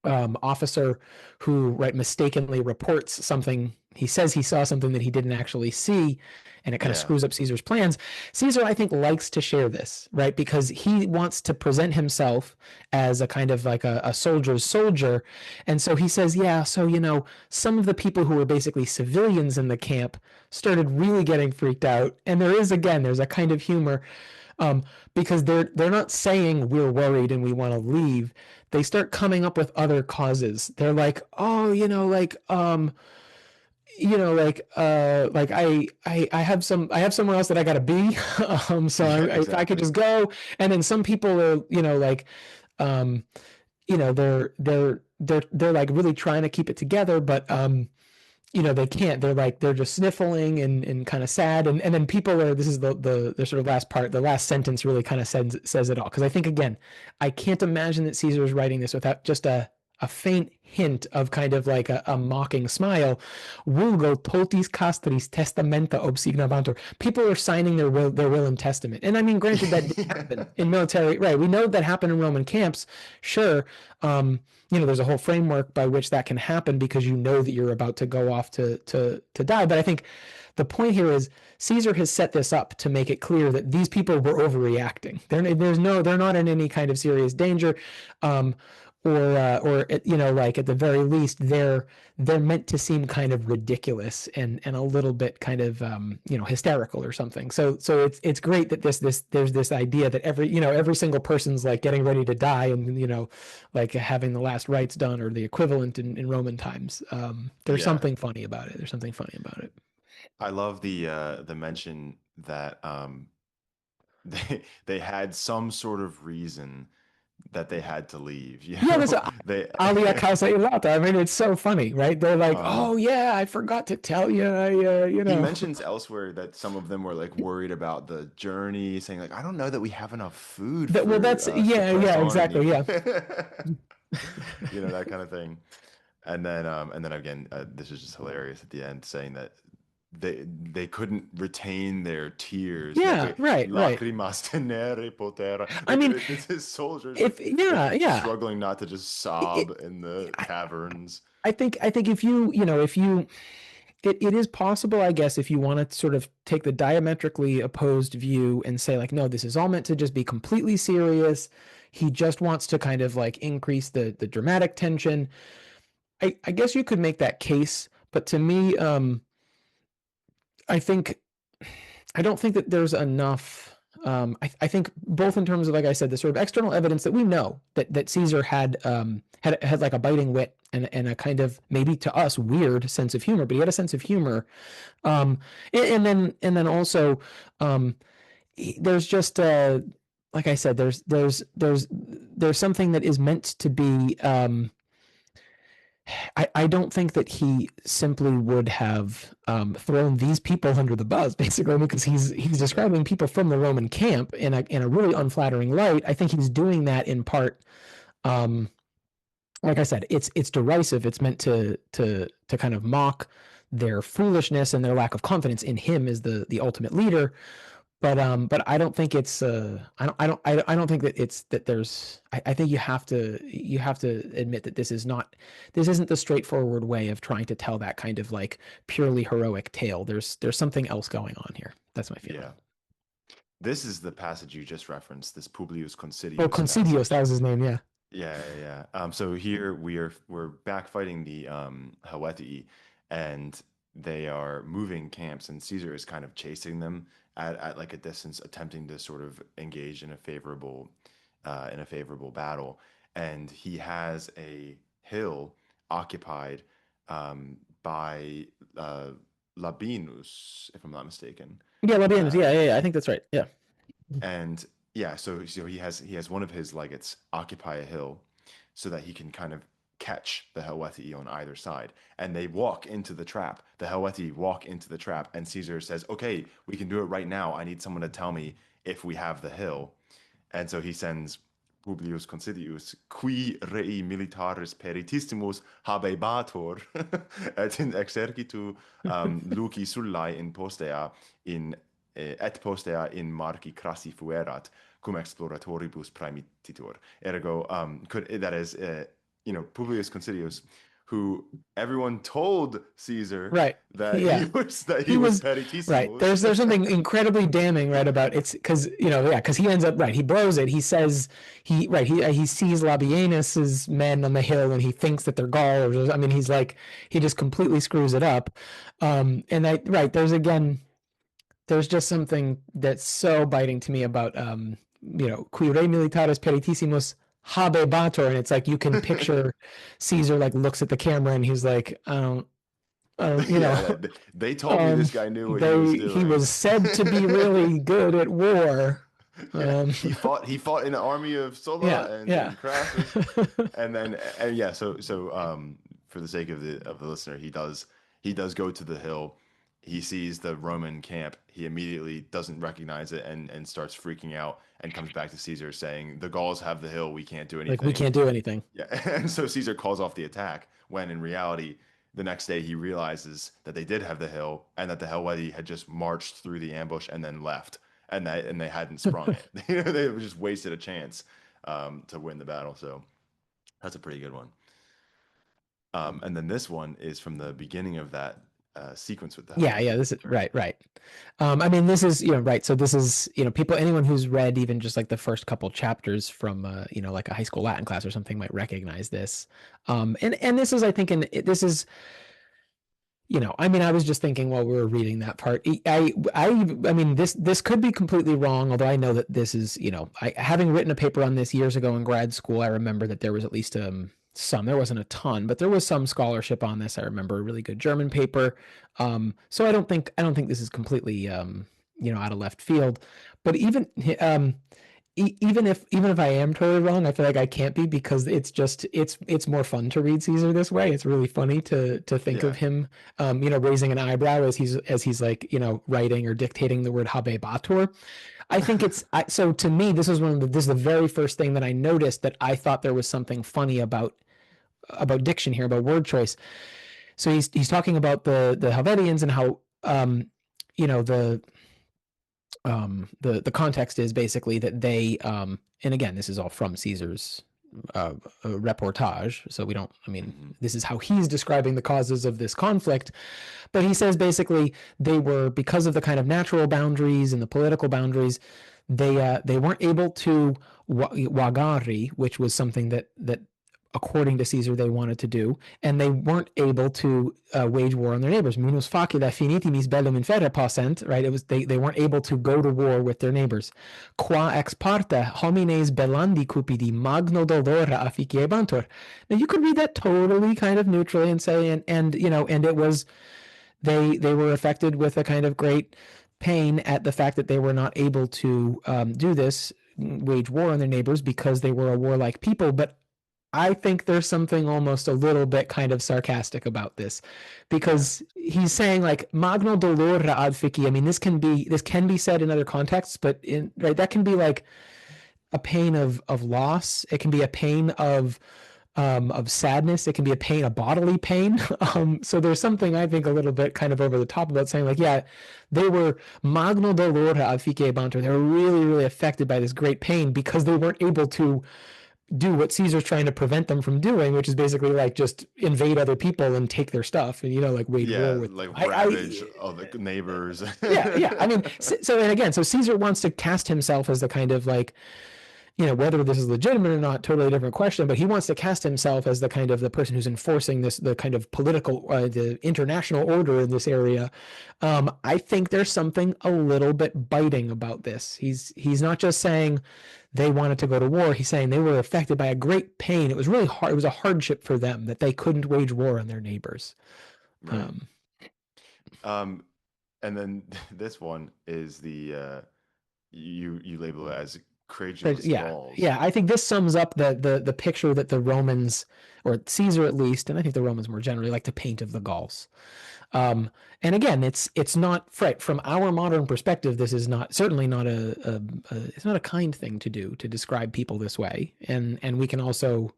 officer who right mistakenly reports something. He says he saw something that he didn't actually see, and it kind of Yeah. screws up Caesar's plans. Caesar, I think, likes to share this, right? Because he wants to present himself as a kind of like a soldier's soldier. And so he says, yeah, so, some of the people who were basically civilians in the camp started really getting freaked out. And there's a kind of humor um, because they're not saying we're worried and we want to leave. They start coming up with other causes. They're like, oh, I have somewhere else that I gotta be. So Yeah, if I could exactly. just go, and then some people are, um, they're like really trying to keep it together, but they can't. They're just sniffling and kind of sad. And then people are, this is the sort of last part, the last sentence really kind of says it all. Because I think, again, I can't imagine that Caesar is writing this without just a faint hint of kind of like a mocking smile. Vulgo totis castris testamenta obsignabantur. People are signing their will and testament. And I mean, granted, that did happen in military, right? We know that happened in Roman camps, sure. There's a whole framework by which that can happen because you know that you're about to go off to die. But I think the point here is Caesar has set this up to make it clear that these people were overreacting. They're not in any kind of serious danger. Um, or like at the very least they're meant to seem kind of ridiculous and a little bit kind of hysterical or something. So it's great that there's this idea that every single person's like getting ready to die and like having the last rites done or the equivalent in Roman times. There's Yeah. something funny about it. There's something funny about it. I love the mention that they had some sort of reason that they had to leave, you Yeah, there's know? a They alia causa illata. I mean, it's so funny, right? They're like, uh oh yeah, I forgot to tell you, he mentions elsewhere that some of them were like worried about the journey, saying like, I don't know that we have enough food that. Well, for that's us to yeah, press yeah, on exactly, anymore. yeah. That kind of thing. And then again, this is just hilarious at the end, saying that they couldn't retain their tears. No Yeah, que right, right. lacrimas tenere potera. I mean, This is soldiers if like yeah, yeah. struggling not to just sob It, in the I, caverns. I think if if you it is possible, I guess, if you want to sort of take the diametrically opposed view and say like, no, this is all meant to just be completely serious. He just wants to kind of like increase the dramatic tension. I guess you could make that case, but to me, I think I don't think that there's enough. I think both in terms of, like I said, the sort of external evidence that we know that Caesar had like a biting wit and a kind of maybe to us weird sense of humor, but he had a sense of humor. Um, and then also there's just like I said, there's something that is meant to be I don't think that he simply would have thrown these people under the bus, basically, because he's Yeah. describing people from the Roman camp in a really unflattering light. I think he's doing that in part. Um, like I said, it's derisive. It's meant to kind of mock their foolishness and their lack of confidence in him as the ultimate leader. But I don't think it's I don't think that it's that there's I think you have to admit that this isn't the straightforward way of trying to tell that kind of like purely heroic tale. There's something else going on here. That's my feeling. Yeah. This is the passage you just referenced, this Publius Oh, Considius Considious, that passage. was his name. Yeah. Yeah, yeah, yeah. So here we're back fighting the Helvetii, and they are moving camps, and Caesar is kind of chasing them at like a distance, attempting to sort of engage in a favorable battle. And he has a hill occupied by Labienus, if I'm not mistaken. Yeah, Labienus. Uh, Yeah, yeah, yeah. I think that's right. Yeah. and yeah, so he has one of his legates occupy a hill so that he can kind of catch the Helvetii on either side. And they walk into the trap. The Helvetii walk into the trap, and Caesar says, "Okay, we can do it right now. I need someone to tell me if we have the hill." And so he sends Publius Considius, qui rei militaris peritissimus habebatur, et in exercitu luci sullae in postea in et postea in marci crassi fuerat cum exploratoribus praemititur. Ergo, that is, Publius Considius, who everyone told Caesar Right. that Yeah. he He was was right. peditissimus. There's something incredibly damning right about it's because yeah, because he ends up right. He blows it. He says he sees Labienus's men on the hill and he thinks that they're Gauls. I mean, he's like he just completely screws it up. And I right there's just something that's so biting to me about qui re militaris peritissimus habebatur, and it's like you can picture Caesar like looks at the camera and he's like, I don't, Yeah, they told me this guy knew what he was he doing. was said to be really good at war. Yeah, Um, he fought in the army of yeah, Sulla yeah. and Crassus, and yeah. For the sake of the listener, he does go to the hill. He sees the Roman camp. He immediately doesn't recognize it and starts freaking out and comes back to Caesar saying, "The Gauls have the hill. We can't do Like we anything." can't do anything. Yeah, and so Caesar calls off the attack when in reality, the next day he realizes that they did have the hill and that the Helvetii had just marched through the ambush and then left, and they hadn't sprung it. They just wasted a chance to win the battle. So that's a pretty good one. And then this one is from the beginning of that sequence with the Yeah, yeah, Helvetii. this is right, right. I mean, this is, right. So this is, people, anyone who's read even just like the first couple chapters from, like a high school Latin class or something might recognize this. And this is, I think, I mean, I was just thinking while we were reading that part, I mean, this could be completely wrong, although I know that this is, having written a paper on this years ago in grad school, I remember that there was at least there wasn't a ton, but there was some scholarship on this. I remember a really good German paper. So I don't think this is completely, out of left field, but even if I am totally wrong, I feel like I can't be because it's more fun to read Caesar this way. It's really funny to think of Yeah, him, raising an eyebrow as he's like writing or dictating the word habebatur. I think so to me this is the very first thing that I noticed that I thought there was something funny about diction here, about word choice. So he's talking about the Helvetians and how the the context is basically that they and again this is all from Caesar's reportage, so we don't, I mean, hmm this is how he's describing the causes of this conflict, but he says basically they were, because of the kind of natural boundaries and the political boundaries, they weren't able to wagari, which was something that according to Caesar they wanted to do, and they weren't able to wage war on their neighbors. Minus facile finitimis bellum inferre possent, right? It was they weren't able to go to war with their neighbors. Qua ex parte homines bellandi cupidi magno dolora afficiebantur. Now you could read that totally kind of neutrally and say, and it was they were affected with a kind of great pain at the fact that they were not able to do this, wage war on their neighbors because they were a warlike people. But I think there's something almost a little bit kind of sarcastic about this, yeah, because he's saying like magno dolore ad fici. I mean, this can be said in other contexts, but right, that can be like a pain of loss. It can be a pain of sadness. It can be a bodily pain. So there's something I think a little bit kind of over the top about saying like, yeah, they were magno dolore ad fici banter. They were really, really affected by this great pain because they weren't able to do what Caesar's trying to prevent them from doing, which is basically like just invade other people and take their stuff and like wage war yeah, with like them. ravage other neighbors. Yeah, yeah. I mean, so and again, so Caesar wants to cast himself as the kind of like, whether this is legitimate or not, totally different question. But he wants to cast himself as the kind of the person who's enforcing the kind of political, the international order in this area. I think there's something a little bit biting about this. He's not just saying they wanted to go to war. He's saying they were affected by a great pain. It was really hard. It was a hardship for them that they couldn't wage war on their neighbors. Right. Um, Um, and then this one is the you label it as credulous Yeah, Gauls. yeah. I think this sums up the picture that the Romans, or Caesar at least, and I think the Romans more generally, like to paint of the Gauls. And again, it's not right from our modern perspective. This is not certainly not it's not a kind thing to do to describe people this way. And we can also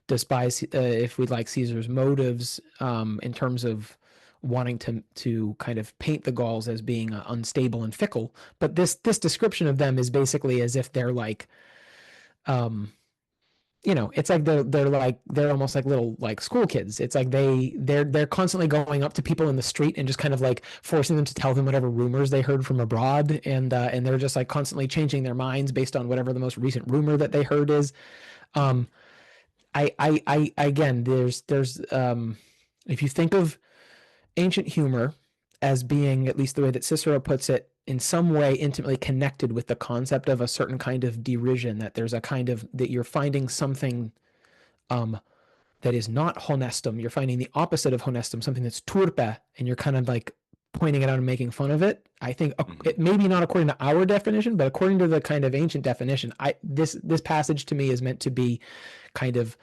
despise if we like Caesar's motives in terms of wanting to kind of paint the Gauls as being unstable and fickle. But this description of them is basically as if they're like it's like they're almost like little like school kids. It's like they're constantly going up to people in the street and just kind of like forcing them to tell them whatever rumors they heard from abroad, and they're just like constantly changing their minds based on whatever the most recent rumor that they heard is. Mhm. Um, again, if you think of ancient humor as being, at least the way that Cicero puts it, in some way intimately connected with the concept of a certain kind of derision, that there's a kind of that you're finding something um, that is not honestum. You're finding the opposite of honestum, something that's turpe, and you're kind of like pointing it out and making fun of it. I think Mhm. it maybe not according to our definition, but according to the kind of ancient definition, this passage to me is meant to be kind of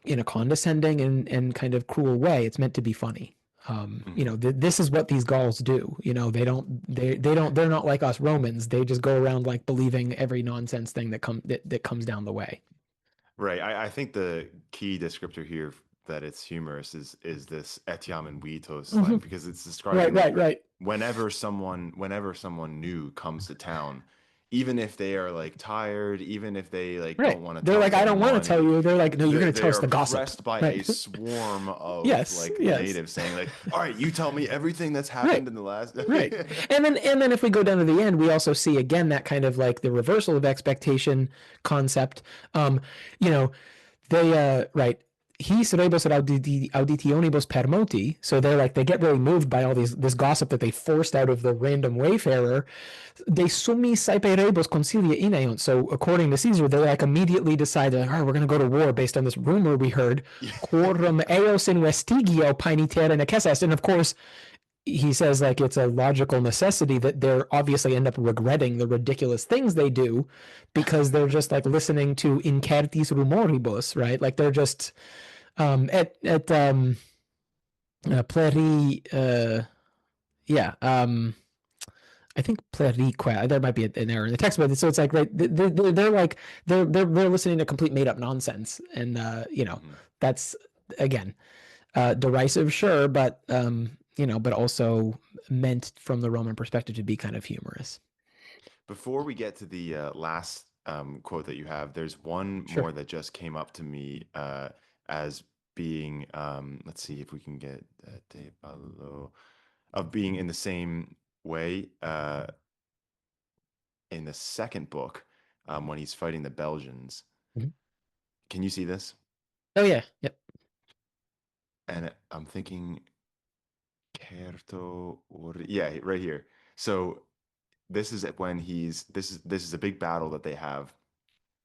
in a condescending and kind of cruel way. It's meant to be funny. Mhm. This is what these Gauls do. They're not like us Romans. They just go around like believing every nonsense thing that comes down the way. Right. I think the key descriptor here that it's humorous is this etiam and vitos slang Mm-hmm. because it's Right, describing that right, right. whenever someone new comes to town, even if they are like tired, even if they like Right. don't want to They're tell like, I them don't want to tell money, you. They're like, no, you're going to they tell us are the gossip. pressed by a Right. swarm of Yes, like yes. natives saying like, all right, you tell me everything that's Right. happened in the last. Right. And then if we go down to the end, we also see again that kind of like the reversal of expectation concept. Um, you know, they right. His rebus auditionibus per moti. So they're like they get really moved by all this gossip that they forced out of the random wayfarer. They summi saepe rebus consilia ineunt. So according to Caesar, they like immediately decide that, all right, we're going to go to war based on this rumor we heard. Quorum eos investigio paenitera necessest. And of course, he says like it's a logical necessity that they're obviously end up regretting the ridiculous things they do because they're just like listening to incertis rumoribus, right? Like they're just at pleri yeah I think plerique. There might be an error in the text, but so it's like right, they're like they're listening to complete made up nonsense, and Mhm. that's again derisive, sure, but but also meant from the Roman perspective to be kind of humorous. Before we get to the last quote that you have, there's one Sure. more that just came up to me as being, let's see if we can get De Ballo, of being in the same way in the second book when he's fighting the Belgians. Mhm. Can you see this? Oh yeah. Yep. And I'm thinking, Certo, or yeah, right here. So this is when this is a big battle that they have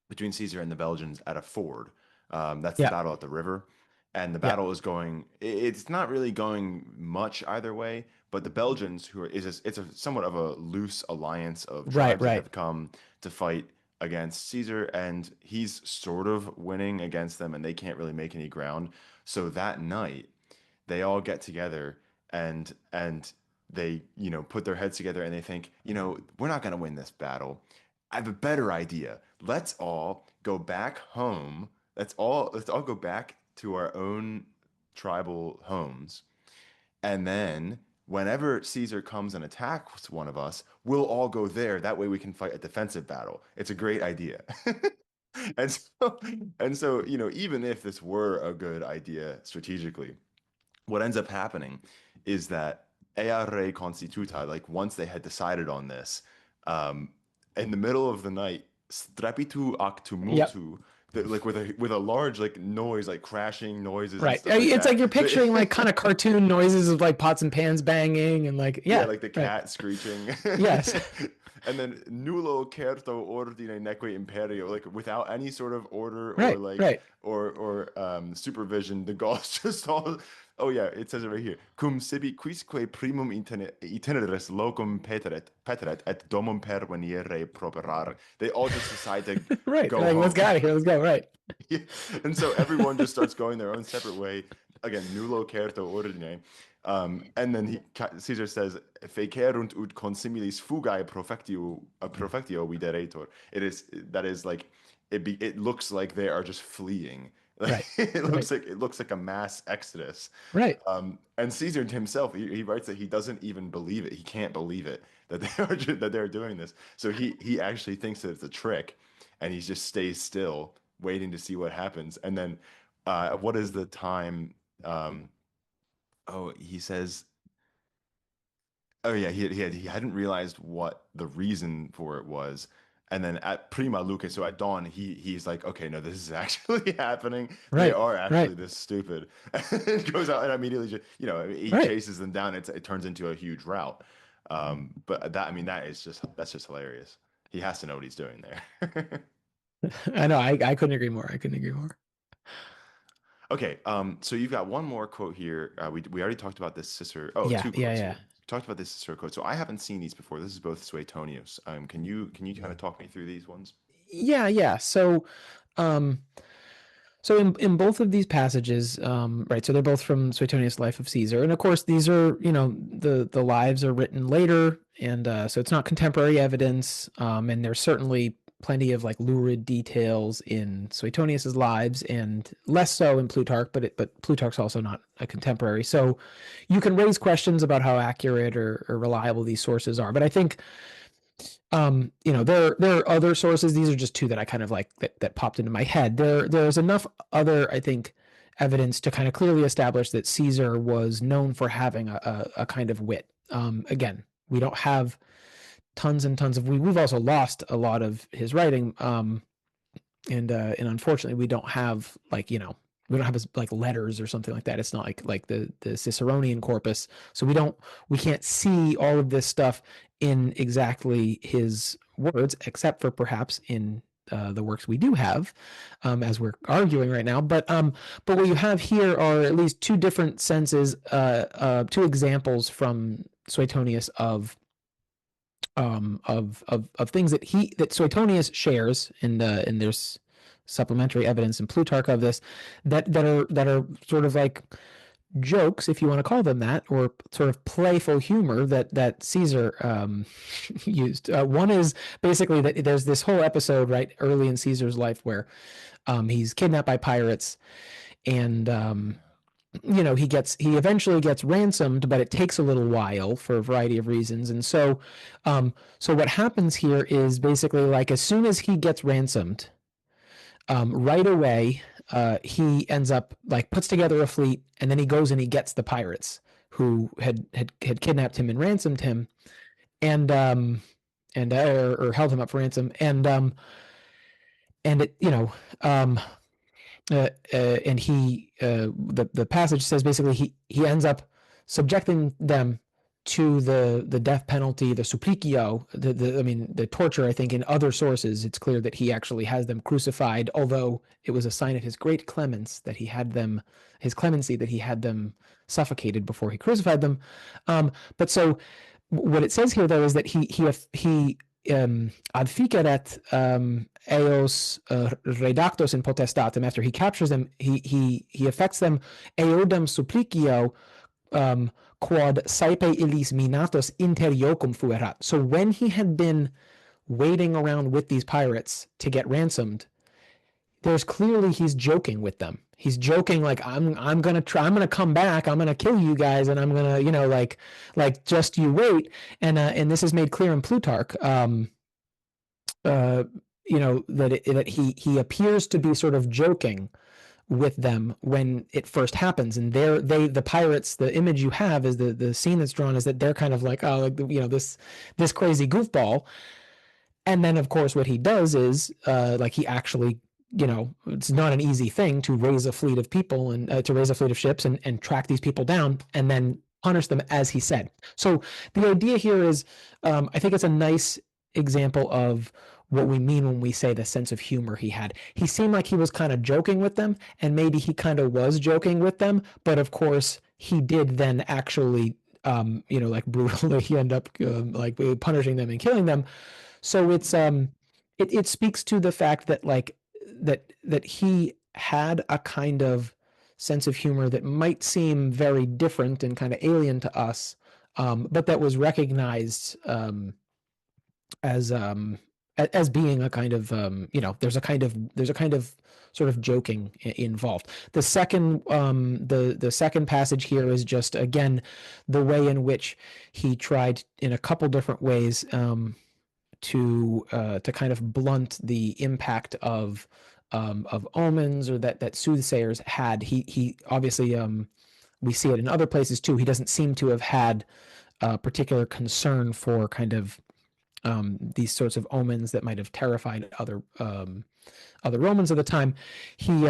between Caesar and the Belgians at a ford. That's the Yeah. battle at the river. And the Yeah. battle is going, it's not really going much either way, but the Belgians, it's a somewhat of a loose alliance of Right. tribes that Right. have come to fight against Caesar, and he's sort of winning against them, and they can't really make any ground. So that night, they all get together and they, put their heads together and they think, we're not going to win this battle. I have a better idea. Let's all go back home. Let's all go back to our own tribal homes. And then whenever Caesar comes and attacks one of us, we'll all go there. That way we can fight a defensive battle. It's a great idea. And so, even if this were a good idea strategically, what ends up happening is that ea re constituta, like once they had decided on this, um, in the middle of the night, strepitu ac Yep. tumultu, like with a large like noise, like crashing noises and Right. stuff like It's like that. you're picturing like kind of cartoon noises of like pots and pans banging and like Yeah, yeah. like the Right. cat screeching. Yes. And then nullo certo ordine neque imperio, like without any sort of order or Right. like Right. supervision, the Gauls just all. Oh yeah, it says it right here. Cum sibi quisque primum itineris locum peteret et domum pervenire properar. They all just decide to Right. go Like let's home. get out of here. Let's go. Right. Yeah. And so everyone just starts going their own separate way. Again, nullo certo ordine. And then Caesar says, "Fecerunt ut consimilis fugae profectio videretur." That is like it looks like they are just fleeing. Like Right. it Right. looks like a mass exodus. Right. And Caesar himself, he writes that he doesn't even believe it. He can't believe it that that they're doing this. So he actually thinks that it's a trick, and he just stays still waiting to see what happens. And then what is the time? Um, oh, he says, oh yeah, he hadn't realized what the reason for it was. And then at prima luce, so at dawn, he's like, okay, no, this is actually happening. They Right, are right, actually this stupid. And goes out and immediately just, he right. chases them down. It turns into a huge rout. But that, I mean, that's just hilarious. He has to know what he's doing there. I know. I couldn't agree more. I couldn't agree more. Okay, so you've got one more quote here. We already talked about this Cicero. Oh, Yeah, two yeah, quotes yeah. here. We talked about this Cicero quote. So I haven't seen these before. This is both Suetonius. Can you kind of talk me through these ones? Yeah, yeah. Um, so in both of these passages, right? So they're both from Suetonius' Life of Caesar, and of course these are, the lives are written later, and so it's not contemporary evidence. And there's certainly plenty of like lurid details in Suetonius's lives, and less so in Plutarch. But Plutarch's also not a contemporary, so you can raise questions about how accurate or reliable these sources are. But I think there are other sources. These are just two that I kind of like that popped into my head. There's enough other, I think, evidence to kind of clearly establish that Caesar was known for having a kind of wit. Again, we don't have tons and tons of we've also lost a lot of his writing. And unfortunately we don't have we don't have his like letters or something like that. It's not like the Ciceronian corpus, so we can't see all of this stuff in exactly his words, except for perhaps in the works we do have, as we're arguing right now. But what you have here are at least two different senses, two examples from Suetonius of things that Suetonius shares in there's supplementary evidence in Plutarch of this, that are sort of like jokes, if you want to call them that, or sort of playful humor that Caesar used. One is basically that there's this whole episode right early in Caesar's life where he's kidnapped by pirates, and he eventually gets ransomed, but it takes a little while for a variety of reasons. And so what happens here is basically like as soon as he gets ransomed, right away, he ends up like puts together a fleet, and then he goes and he gets the pirates who had kidnapped him and ransomed him, and or held him up for ransom, and it and the passage says basically he ends up subjecting them to the death penalty, the supplicio, I mean the torture. I think in other sources it's clear that he actually has them crucified, although it was a sign of his great clemency that he had them suffocated before he crucified them. But so what it says here though is that he adficeret eos redactos in potestatem. After he captures them, he affects them eodem supplicio, quod saepe illis minatos inter iocum fuerat. So when he had been waiting around with these pirates to get ransomed, there's clearly he's joking with them. He's joking like I'm gonna come back, I'm gonna kill you guys, and I'm gonna just you wait. And this is made clear in Plutarch. Uh, that he appears to be sort of joking with them when it first happens, and the pirates, the image you have is the scene that's drawn is that they're kind of like, oh, like, this crazy goofball. And then of course what he does is like he actually, it's not an easy thing to raise a fleet of people and to raise a fleet of ships and track these people down and then punish them as he said. So the idea here is, I think it's a nice example of what we mean when we say the sense of humor he had. He seemed like he was kind of joking with them, and maybe he kind of was joking with them, but of course he did then actually, like brutally end up like punishing them and killing them. So it speaks to the fact that like that he had a kind of sense of humor that might seem very different and kind of alien to us, but that was recognized as as being a kind of there's a kind of sort of joking involved. The second passage here is just again the way in which he tried in a couple different ways to kind of blunt the impact of of omens or that soothsayers had. He obviously we see it in other places too. He doesn't seem to have had a particular concern for kind of these sorts of omens that might have terrified other Romans of the time. He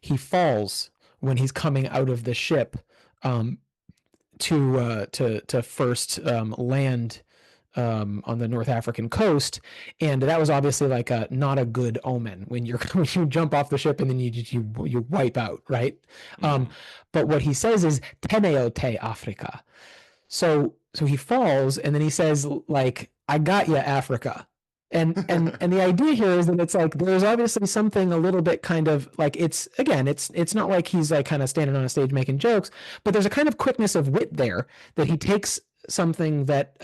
he falls when he's coming out of the ship um, to first land on the North African coast, and that was obviously like a not a good omen when you're when you jump off the ship and then you wipe out, right? Um, Hmm. but what he says is "Teneo te Africa." So he falls and then he says like, "I got you, Africa." And the idea here is that it's like there's obviously something a little bit kind of like it's again it's not like he's like kind of standing on a stage making jokes, but there's a kind of quickness of wit there that he takes something that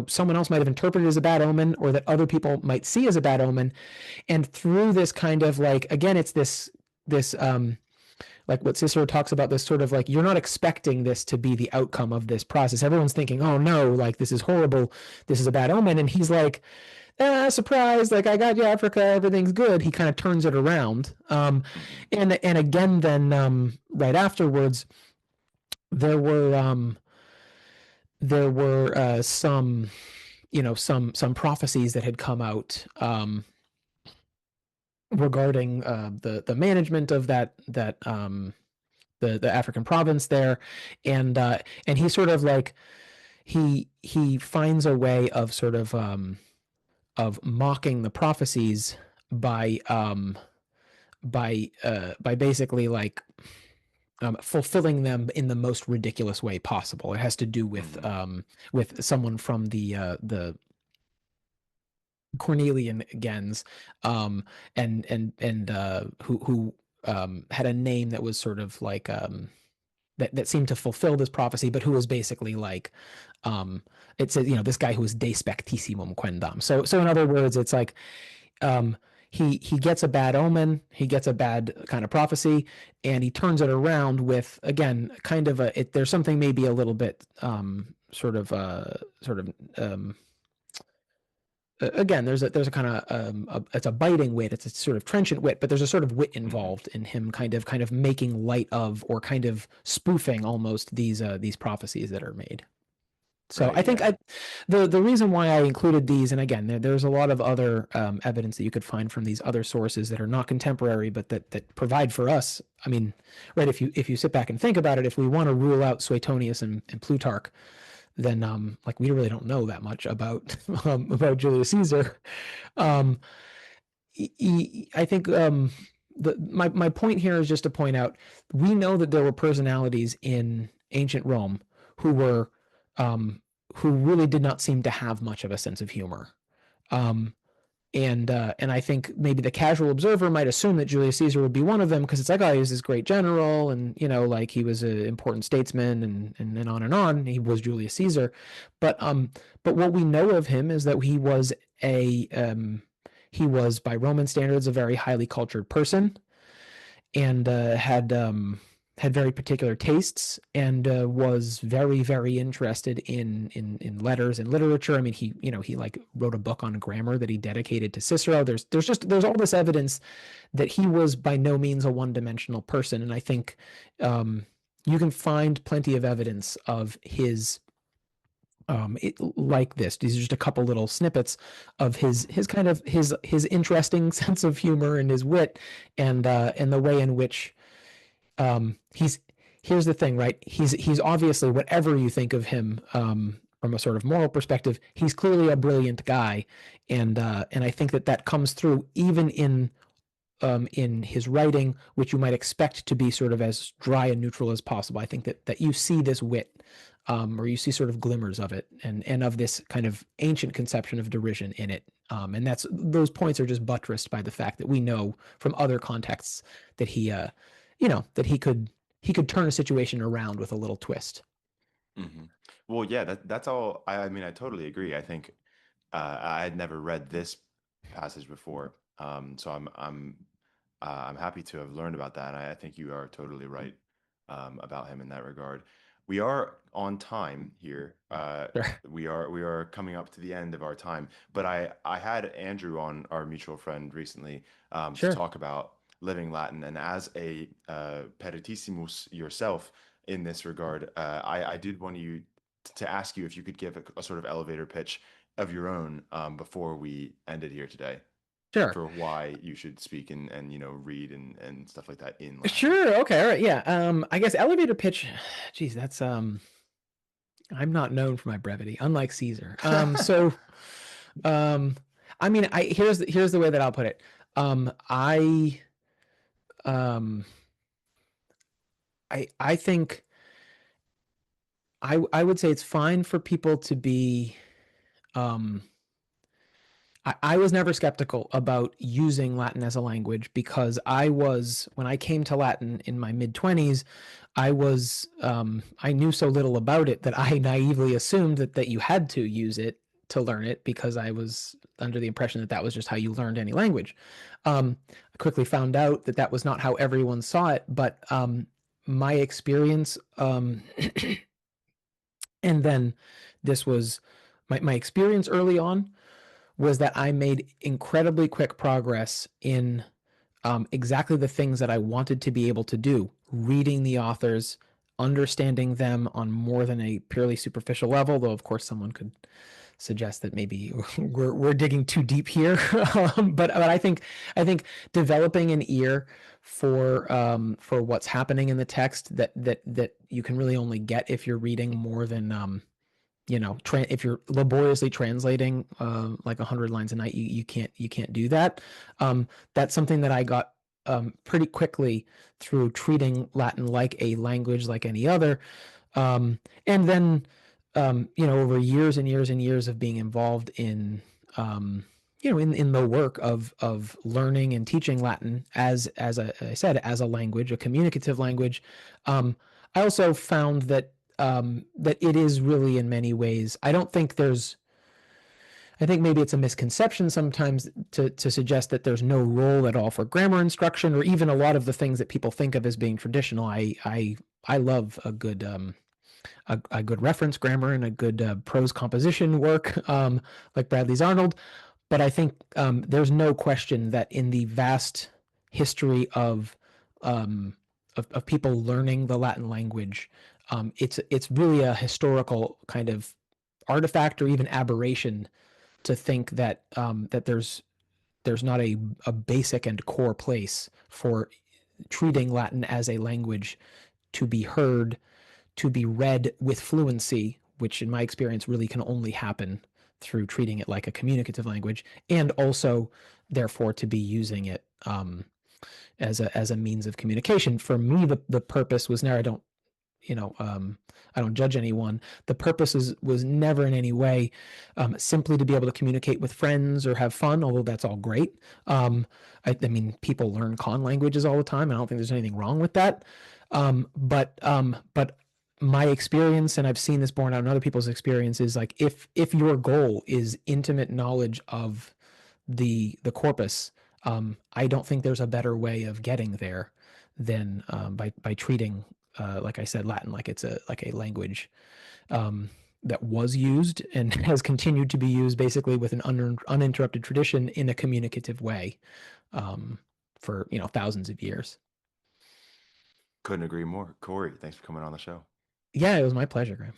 someone else might have interpreted as a bad omen or that other people might see as a bad omen, and through this kind of like again it's this like what Cicero talks about, this sort of like you're not expecting this to be the outcome of this process. Everyone's thinking, oh no, like this is horrible, this is a bad omen, and he's like, surprise, like I got you, Africa, everything's good. He kind of turns it around, Hmm. and again then right afterwards there were some some prophecies that had come out regarding the management of that the African province there, and he sort of like he finds a way of mocking the prophecies by by basically like fulfilling them in the most ridiculous way possible. It has to do Hmm. with someone from the Cornelian gens, and who had a name that was sort of like that seemed to fulfill this prophecy, but who was basically like um, it says this guy who was de spectissimum quendam. So in other words, it's like um, he gets a bad omen, he gets a bad kind of prophecy, and he turns it around with again kind of there's something maybe a little bit sort of again there's a kind of it's a biting wit, it's a sort of trenchant wit, but there's a sort of wit Hmm. involved in him kind of making light of or kind of spoofing almost these prophecies that are made. So Right. I think Yeah. the reason why I included these, and again, there's a lot of other evidence that you could find from these other sources that are not contemporary, but that provide for us. I mean, right? If you sit back and think about it, if we want to rule out Suetonius and Plutarch, then like we really don't know that much about Julius Caesar. Hmm. Um, I think my point here is just to point out we know that there were personalities in ancient Rome who were um, who really did not seem to have much of a sense of humor. Um, and I think maybe the casual observer might assume that Julius Caesar would be one of them because it's like, oh, he was this great general, and like he was an important statesman, and on and on. He was Julius Caesar, but what we know of him is that he was by Roman standards a very highly cultured person, and had very particular tastes, and was very interested in letters and literature. I mean, he like wrote a book on grammar that he dedicated to Cicero. There's all this evidence that he was by no means a one-dimensional person, and I think you can find plenty of evidence of his like this. These are just a couple little snippets of his Hmm. kind of his interesting sense of humor and his wit, and the way in which he's here's the thing, right? He's obviously whatever you think of him from a sort of moral perspective, he's clearly a brilliant guy, and I think that comes through even in his writing, which you might expect to be sort of as dry and neutral as possible. I think that you see this wit, or you see sort of glimmers of it, and of this kind of ancient conception of derision in it. And that's those points are just buttressed by the fact that we know from other contexts that that he could turn a situation around with a little twist. Hmm. Well, yeah, that's all. I mean, I totally agree. I think I had never read this passage before, so I'm happy to have learned about that. And I think you are totally right about him in that regard. we are on time here. Sure. We are coming up to the end of our time. But I had Andrew on, our mutual friend, recently to Sure. talk about living Latin. And as a peditissimus yourself in this regard, I did want you to ask you if you could give a sort of elevator pitch of your own before we ended here today Sure. for why you should speak and read and stuff like that in Latin. Sure. Okay. All right. Yeah. I guess elevator pitch. Geez, that's I'm not known for my brevity, unlike Caesar. Um, I mean, here's the way that I'll put it. I um, I think I would say it's fine for people to be um I was never skeptical about using Latin as a language because when I came to Latin in my mid 20s, I knew so little about it that I naively assumed that you had to use it to learn it because I was under the impression that was just how you learned any language. I quickly found out that was not how everyone saw it, but my experience, and then this was my experience early on was that I made incredibly quick progress in exactly the things that I wanted to be able to do, reading the authors, understanding them on more than a purely superficial level, though, of course, someone could suggest that maybe we're digging too deep here. But I think developing an ear for what's happening in the text that you can really only get if you're reading more than if you're laboriously translating like 100 lines a night, you can't do that. That's something that I got pretty quickly through treating Latin like a language like any other. And then over years and years and years of being involved in in the work of learning and teaching Latin I said, as a language, a communicative language. I also found that it is really, in many ways, I think maybe it's a misconception sometimes to suggest that there's no role at all for grammar instruction or even a lot of the things that people think of as being traditional. I love a good reference grammar and a good prose composition work, like Bradley's Arnold. But I think there's no question that in the vast history of people learning the Latin language, it's really a historical kind of artifact or even aberration to think that there's not a basic and core place for treating Latin as a language to be heard, to be read with fluency, which in my experience really can only happen through treating it like a communicative language, and also therefore to be using it as a means of communication. For me, the purpose was never, I don't judge anyone. The purpose was never in any way simply to be able to communicate with friends or have fun, although that's all great. I mean, people learn con languages all the time. I don't think there's anything wrong with that. But my experience, and I've seen this borne out in other people's experiences, like if your goal is intimate knowledge of the corpus, I don't think there's a better way of getting there than by treating, like I said, Latin like it's a language that was used and has continued to be used basically with an uninterrupted tradition in a communicative way for thousands of years. Couldn't agree more. Corey, thanks for coming on the show. Yeah, it was my pleasure, Graham.